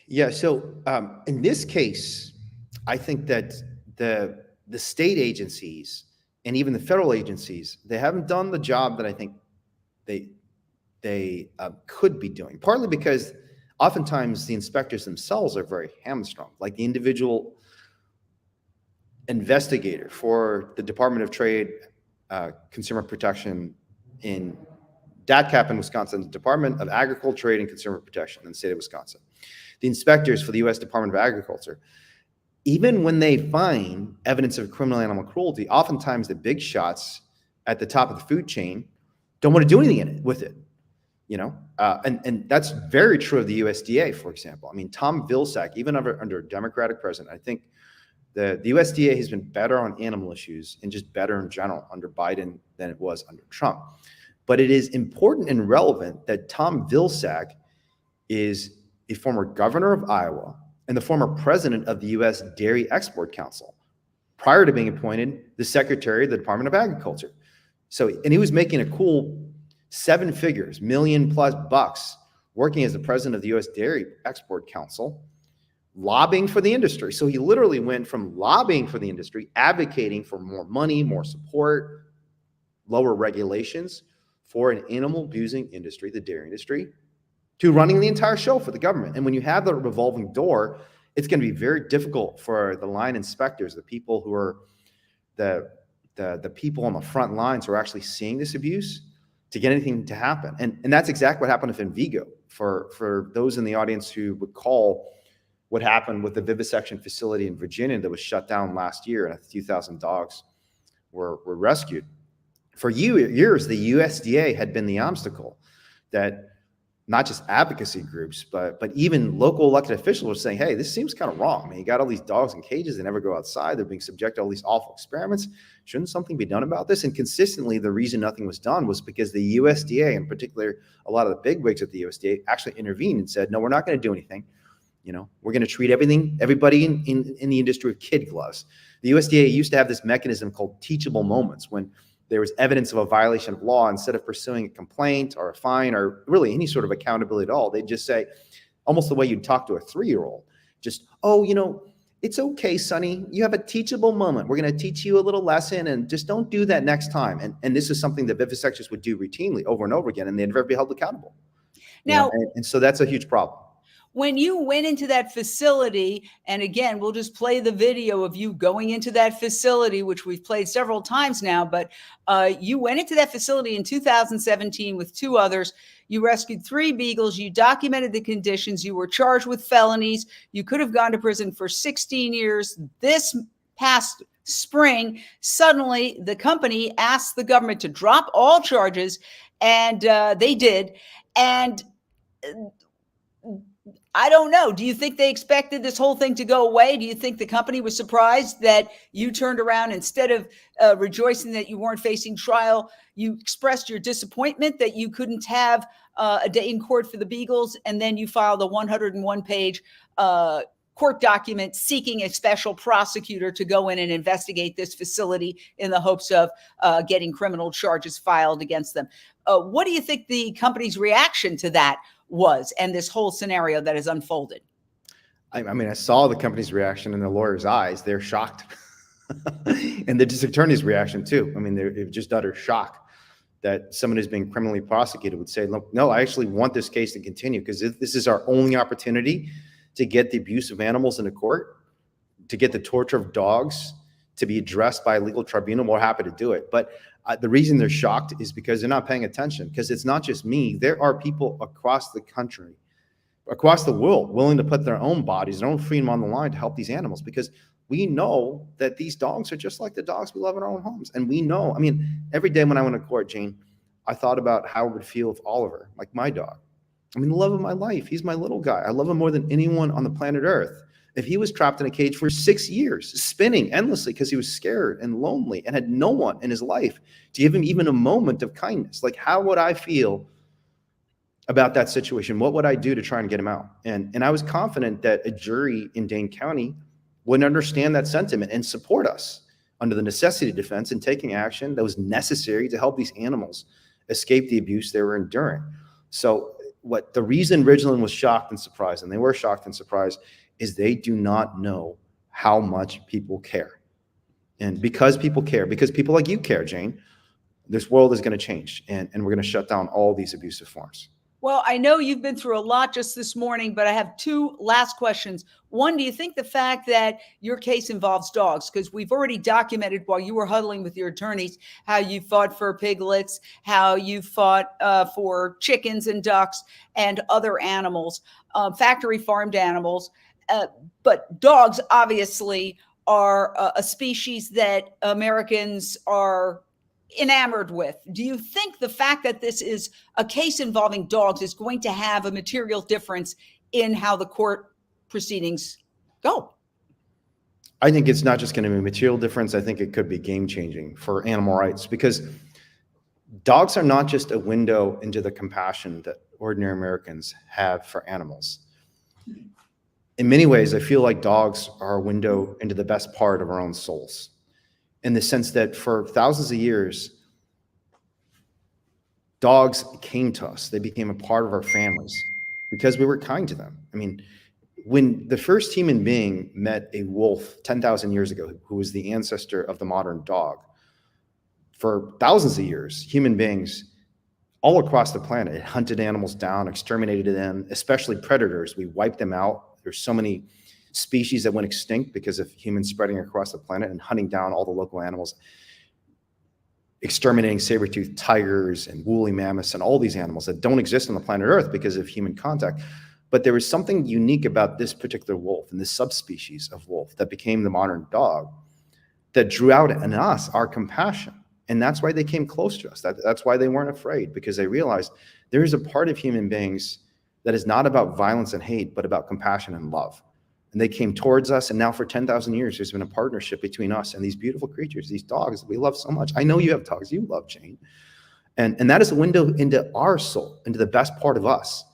Yeah, so in this case, I think that the state agencies and even the federal agencies, they haven't done the job that I think they could be doing. Partly because oftentimes the inspectors themselves are very hamstrung. Like the individual investigator for the Department of Trade, Consumer Protection in DATCAP in Wisconsin, the Department of Agriculture, Trade, and Consumer Protection in the state of Wisconsin. The inspectors for the U.S. Department of Agriculture, even when they find evidence of criminal animal cruelty, oftentimes the big shots at the top of the food chain don't want to do anything with it, you know? And that's very true of the USDA, for example. I mean, Tom Vilsack, even under a Democratic president, I think the USDA has been better on animal issues and just better in general under Biden than it was under Trump. But it is important and relevant that Tom Vilsack is a former governor of Iowa and the former president of the U.S. Dairy Export Council, prior to being appointed the secretary of the Department of Agriculture. So, and he was making a cool 7 figures, $1 million+ bucks, working as the president of the U.S. Dairy Export Council, lobbying for the industry. So he literally went from lobbying for the industry, advocating for more money, more support, lower regulations for an animal abusing industry, the dairy industry, to running the entire show for the government. And when you have the revolving door, it's going to be very difficult for the line inspectors, the people who are the people on the front lines who are actually seeing this abuse, to get anything to happen. And that's exactly what happened in Beagle. For those in the audience who recall what happened with the vivisection facility in Virginia that was shut down last year, and a few thousand dogs were rescued. For years, the USDA had been the obstacle that not just advocacy groups, but even local elected officials were saying, hey, this seems kind of wrong. I mean, you got all these dogs in cages, they never go outside, they're being subjected to all these awful experiments. Shouldn't something be done about this? And consistently, the reason nothing was done was because the USDA, in particular, a lot of the bigwigs at the USDA actually intervened and said, no, we're not going to do anything. You know, we're going to treat everybody in the industry with kid gloves. The USDA used to have this mechanism called teachable moments when there was evidence of a violation of law. Instead of pursuing a complaint or a fine or really any sort of accountability at all, they'd just say, almost the way you'd talk to a 3-year-old, just, oh, you know, it's okay, Sonny, you have a teachable moment. We're going to teach you a little lesson and just don't do that next time. And this is something that vivisectors would do routinely over and over again, and they'd never be held accountable. Now, and so that's a huge problem. When you went into that facility, and again, we'll just play the video of you going into that facility, which we've played several times now, but you went into that facility in 2017 with 2 others. You rescued 3 beagles. You documented the conditions. You were charged with felonies. You could have gone to prison for 16 years. This past spring, suddenly the company asked the government to drop all charges, and they did. And I don't know. Do you think they expected this whole thing to go away? Do you think the company was surprised that you turned around, instead of rejoicing that you weren't facing trial, you expressed your disappointment that you couldn't have a day in court for the beagles, and then you filed a 101-page court document seeking a special prosecutor to go in and investigate this facility in the hopes of getting criminal charges filed against them? What do you think the company's reaction to that was, and this whole scenario that has unfolded? I mean, I saw the company's reaction in the lawyer's eyes. They're shocked. And the district attorney's reaction too. I mean, they're just utter shock. that someone who's being criminally prosecuted would say, look, no, I actually want this case to continue because this is our only opportunity to get the abuse of animals into court, to get the torture of dogs to be addressed by a legal tribunal. We're happy to do it. But the reason they're shocked is because they're not paying attention, because it's not just me. There are people across the country, across the world, willing to put their own bodies, their own freedom on the line to help these animals, because we know that these dogs are just like the dogs we love in our own homes. And we know, I mean, every day when I went to court, Jane, I thought about how it would feel if Oliver, like my dog, I mean, the love of my life, he's my little guy. I love him more than anyone on the planet Earth. If he was trapped in a cage for 6 years, spinning endlessly because he was scared and lonely and had no one in his life to give him even a moment of kindness, like how would I feel about that situation? What would I do to try and get him out? And I was confident that a jury in Dane County would understand that sentiment and support us under the necessity defense in taking action that was necessary to help these animals escape the abuse they were enduring. So the reason Ridgeland was shocked and surprised, and they were shocked and surprised, is they do not know how much people care. And because people care, because people like you care, Jane, this world is going to change, and we're going to shut down all these abusive forms. Well, I know you've been through a lot just this morning, but I have two last questions. One, do you think the fact that your case involves dogs, because we've already documented while you were huddling with your attorneys how you fought for piglets, how you fought for chickens and ducks and other animals, factory farmed animals, but dogs obviously are a species that Americans are enamored with. Do you think the fact that this is a case involving dogs is going to have a material difference in how the court proceedings go? I think it's not just going to be a material difference. I think it could be game changing for animal rights, because dogs are not just a window into the compassion that ordinary Americans have for animals. In many ways, I feel like dogs are a window into the best part of our own souls, in the sense that for thousands of years, dogs came to us. They became a part of our families because we were kind to them. I mean, when the first human being met a wolf 10,000 years ago, who was the ancestor of the modern dog, for thousands of years, human beings all across the planet hunted animals down, exterminated them, especially predators. We wiped them out. There's so many species that went extinct because of humans spreading across the planet and hunting down all the local animals, exterminating saber-toothed tigers and woolly mammoths and all these animals that don't exist on the planet Earth because of human contact. But there was something unique about this particular wolf and this subspecies of wolf that became the modern dog that drew out in us our compassion. And that's why they came close to us. That's why they weren't afraid, because they realized there is a part of human beings that is not about violence and hate, but about compassion and love. And they came towards us, and now for 10,000 years, there's been a partnership between us and these beautiful creatures, these dogs that we love so much. I know you have dogs you love, Jane. And that is a window into our soul, into the best part of us.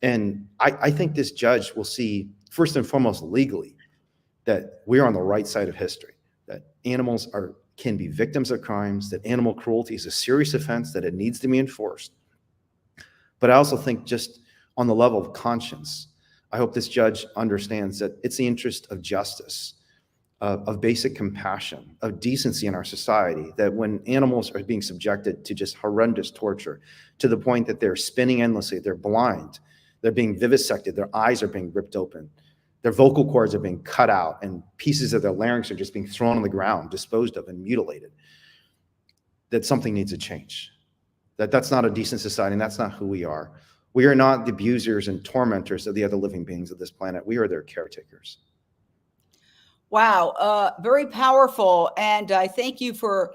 And I think this judge will see, first and foremost, legally, that we're on the right side of history, that animals can be victims of crimes, that animal cruelty is a serious offense, that it needs to be enforced. But I also think just on the level of conscience, I hope this judge understands that it's the interest of justice, of basic compassion, of decency in our society, that when animals are being subjected to just horrendous torture, to the point that they're spinning endlessly, they're blind, they're being vivisected, their eyes are being ripped open, their vocal cords are being cut out, and pieces of their larynx are just being thrown on the ground, disposed of and mutilated, that something needs to change. That's not a decent society, and that's not who we are. We are not the abusers and tormentors of the other living beings of this planet. We are their caretakers. Wow, very powerful. And I thank you for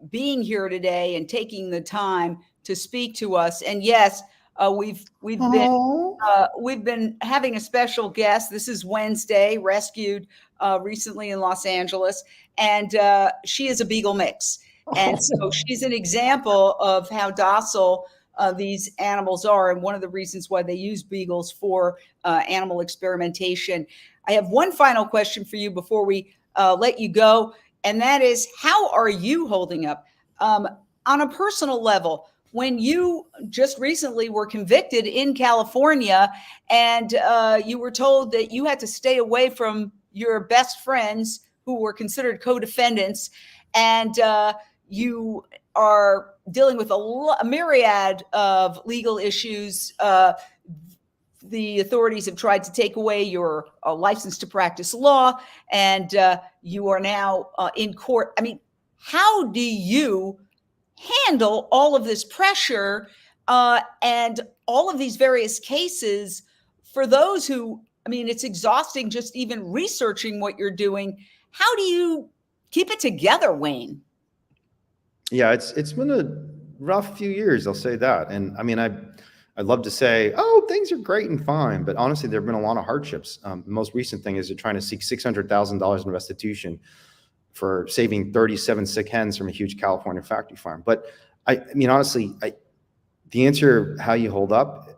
being here today and taking the time to speak to us. And yes, we've been having a special guest. This is Wednesday, rescued recently in Los Angeles, and she is a Beagle mix. And so she's an example of how docile these animals are, and one of the reasons why they use beagles for animal experimentation. I have one final question for you before we let you go, and that is, how are you holding up on a personal level? When you just recently were convicted in California, and you were told that you had to stay away from your best friends who were considered co-defendants, and you are dealing with a myriad of legal issues. The authorities have tried to take away your license to practice law, and you are now in court. I mean, how do you handle all of this pressure and all of these various cases for those who, I mean, it's exhausting just even researching what you're doing. How do you keep it together, Wayne? Yeah, it's been a rough few years, I'll say that. And I mean, I'd love to say, oh, things are great and fine, but honestly, there have been a lot of hardships. The most recent thing is they're trying to seek $600,000 in restitution for saving 37 sick hens from a huge California factory farm. But I mean, honestly, the answer, how you hold up,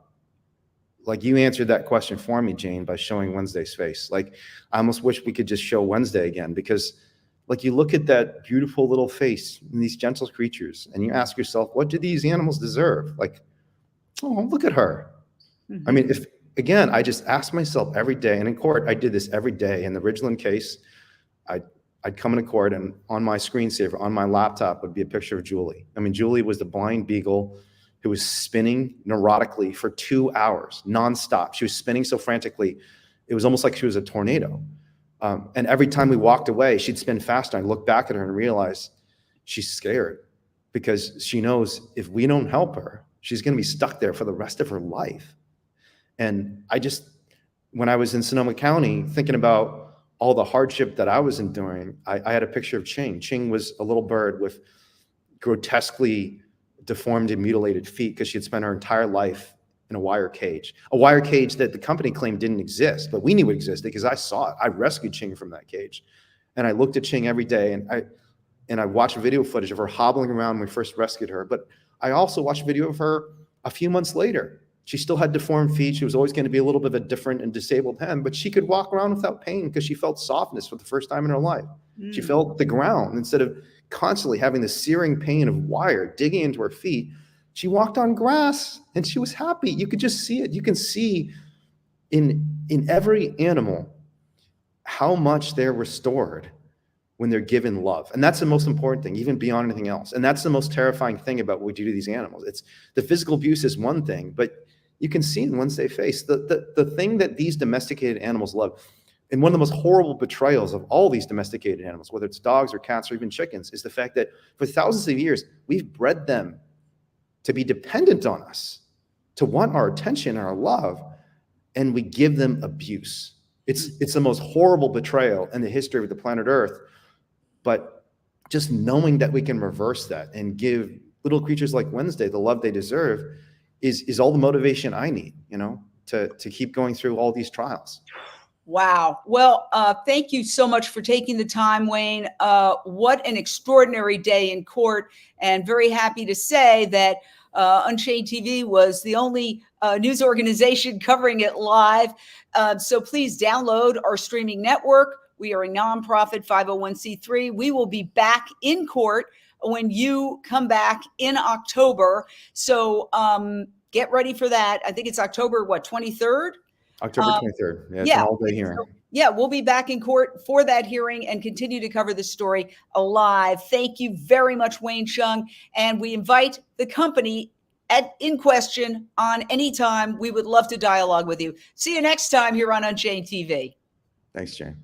like you answered that question for me, Jane, by showing Wednesday's face. Like, I almost wish we could just show Wednesday again, because like you look at that beautiful little face and these gentle creatures and you ask yourself, what do these animals deserve? Like, oh, look at her. I mean, if, again, I just ask myself every day, and in court, I did this every day. In the Ridgeland case, I'd come into court, and on my screensaver, on my laptop, would be a picture of Julie. I mean, Julie was the blind beagle who was spinning neurotically for 2 hours, nonstop. She was spinning so frantically, it was almost like she was a tornado. And every time we walked away, she'd spin faster. I looked back at her and realized she's scared, because she knows if we don't help her, she's going to be stuck there for the rest of her life. And I just, when I was in Sonoma County, thinking about all the hardship that I was enduring, I had a picture of Ching. Ching was a little bird with grotesquely deformed and mutilated feet because she had spent her entire life in a wire cage that the company claimed didn't exist, but we knew it existed because I saw it. I rescued Ching from that cage. And I looked at Ching every day, and I watched video footage of her hobbling around when we first rescued her. But I also watched video of her a few months later. She still had deformed feet. She was always going to be a little bit of a different and disabled hen, but she could walk around without pain because she felt softness for the first time in her life. She felt the ground instead of constantly having the searing pain of wire digging into her feet. She walked on grass and she was happy. You could just see it. You can see in every animal how much they're restored when they're given love. And that's the most important thing, even beyond anything else. And that's the most terrifying thing about what we do to these animals. It's the physical abuse is one thing, but you can see in Wednesday's face the thing that these domesticated animals love. And one of the most horrible betrayals of all these domesticated animals, whether it's dogs or cats or even chickens, is the fact that for thousands of years, we've bred them to be dependent on us, to want our attention and our love, and we give them abuse. It's the most horrible betrayal in the history of the planet Earth. But just knowing that we can reverse that and give little creatures like Wednesday the love they deserve is all the motivation I need, you know, to keep going through all these trials. Wow. Well, thank you so much for taking the time, Wayne. What an extraordinary day in court, and very happy to say that Unchained TV was the only news organization covering it live. So please download our streaming network. We are a nonprofit 501c3. We will be back in court when you come back in October. So get ready for that. I think it's October, 23rd? October 23rd. Yeah, it's an all-day hearing. So, yeah, we'll be back in court for that hearing and continue to cover the story live. Thank you very much, Wayne Hsiung. And we invite the company in question on any time. We would love to dialogue with you. See you next time here on Unchained TV. Thanks, Jane.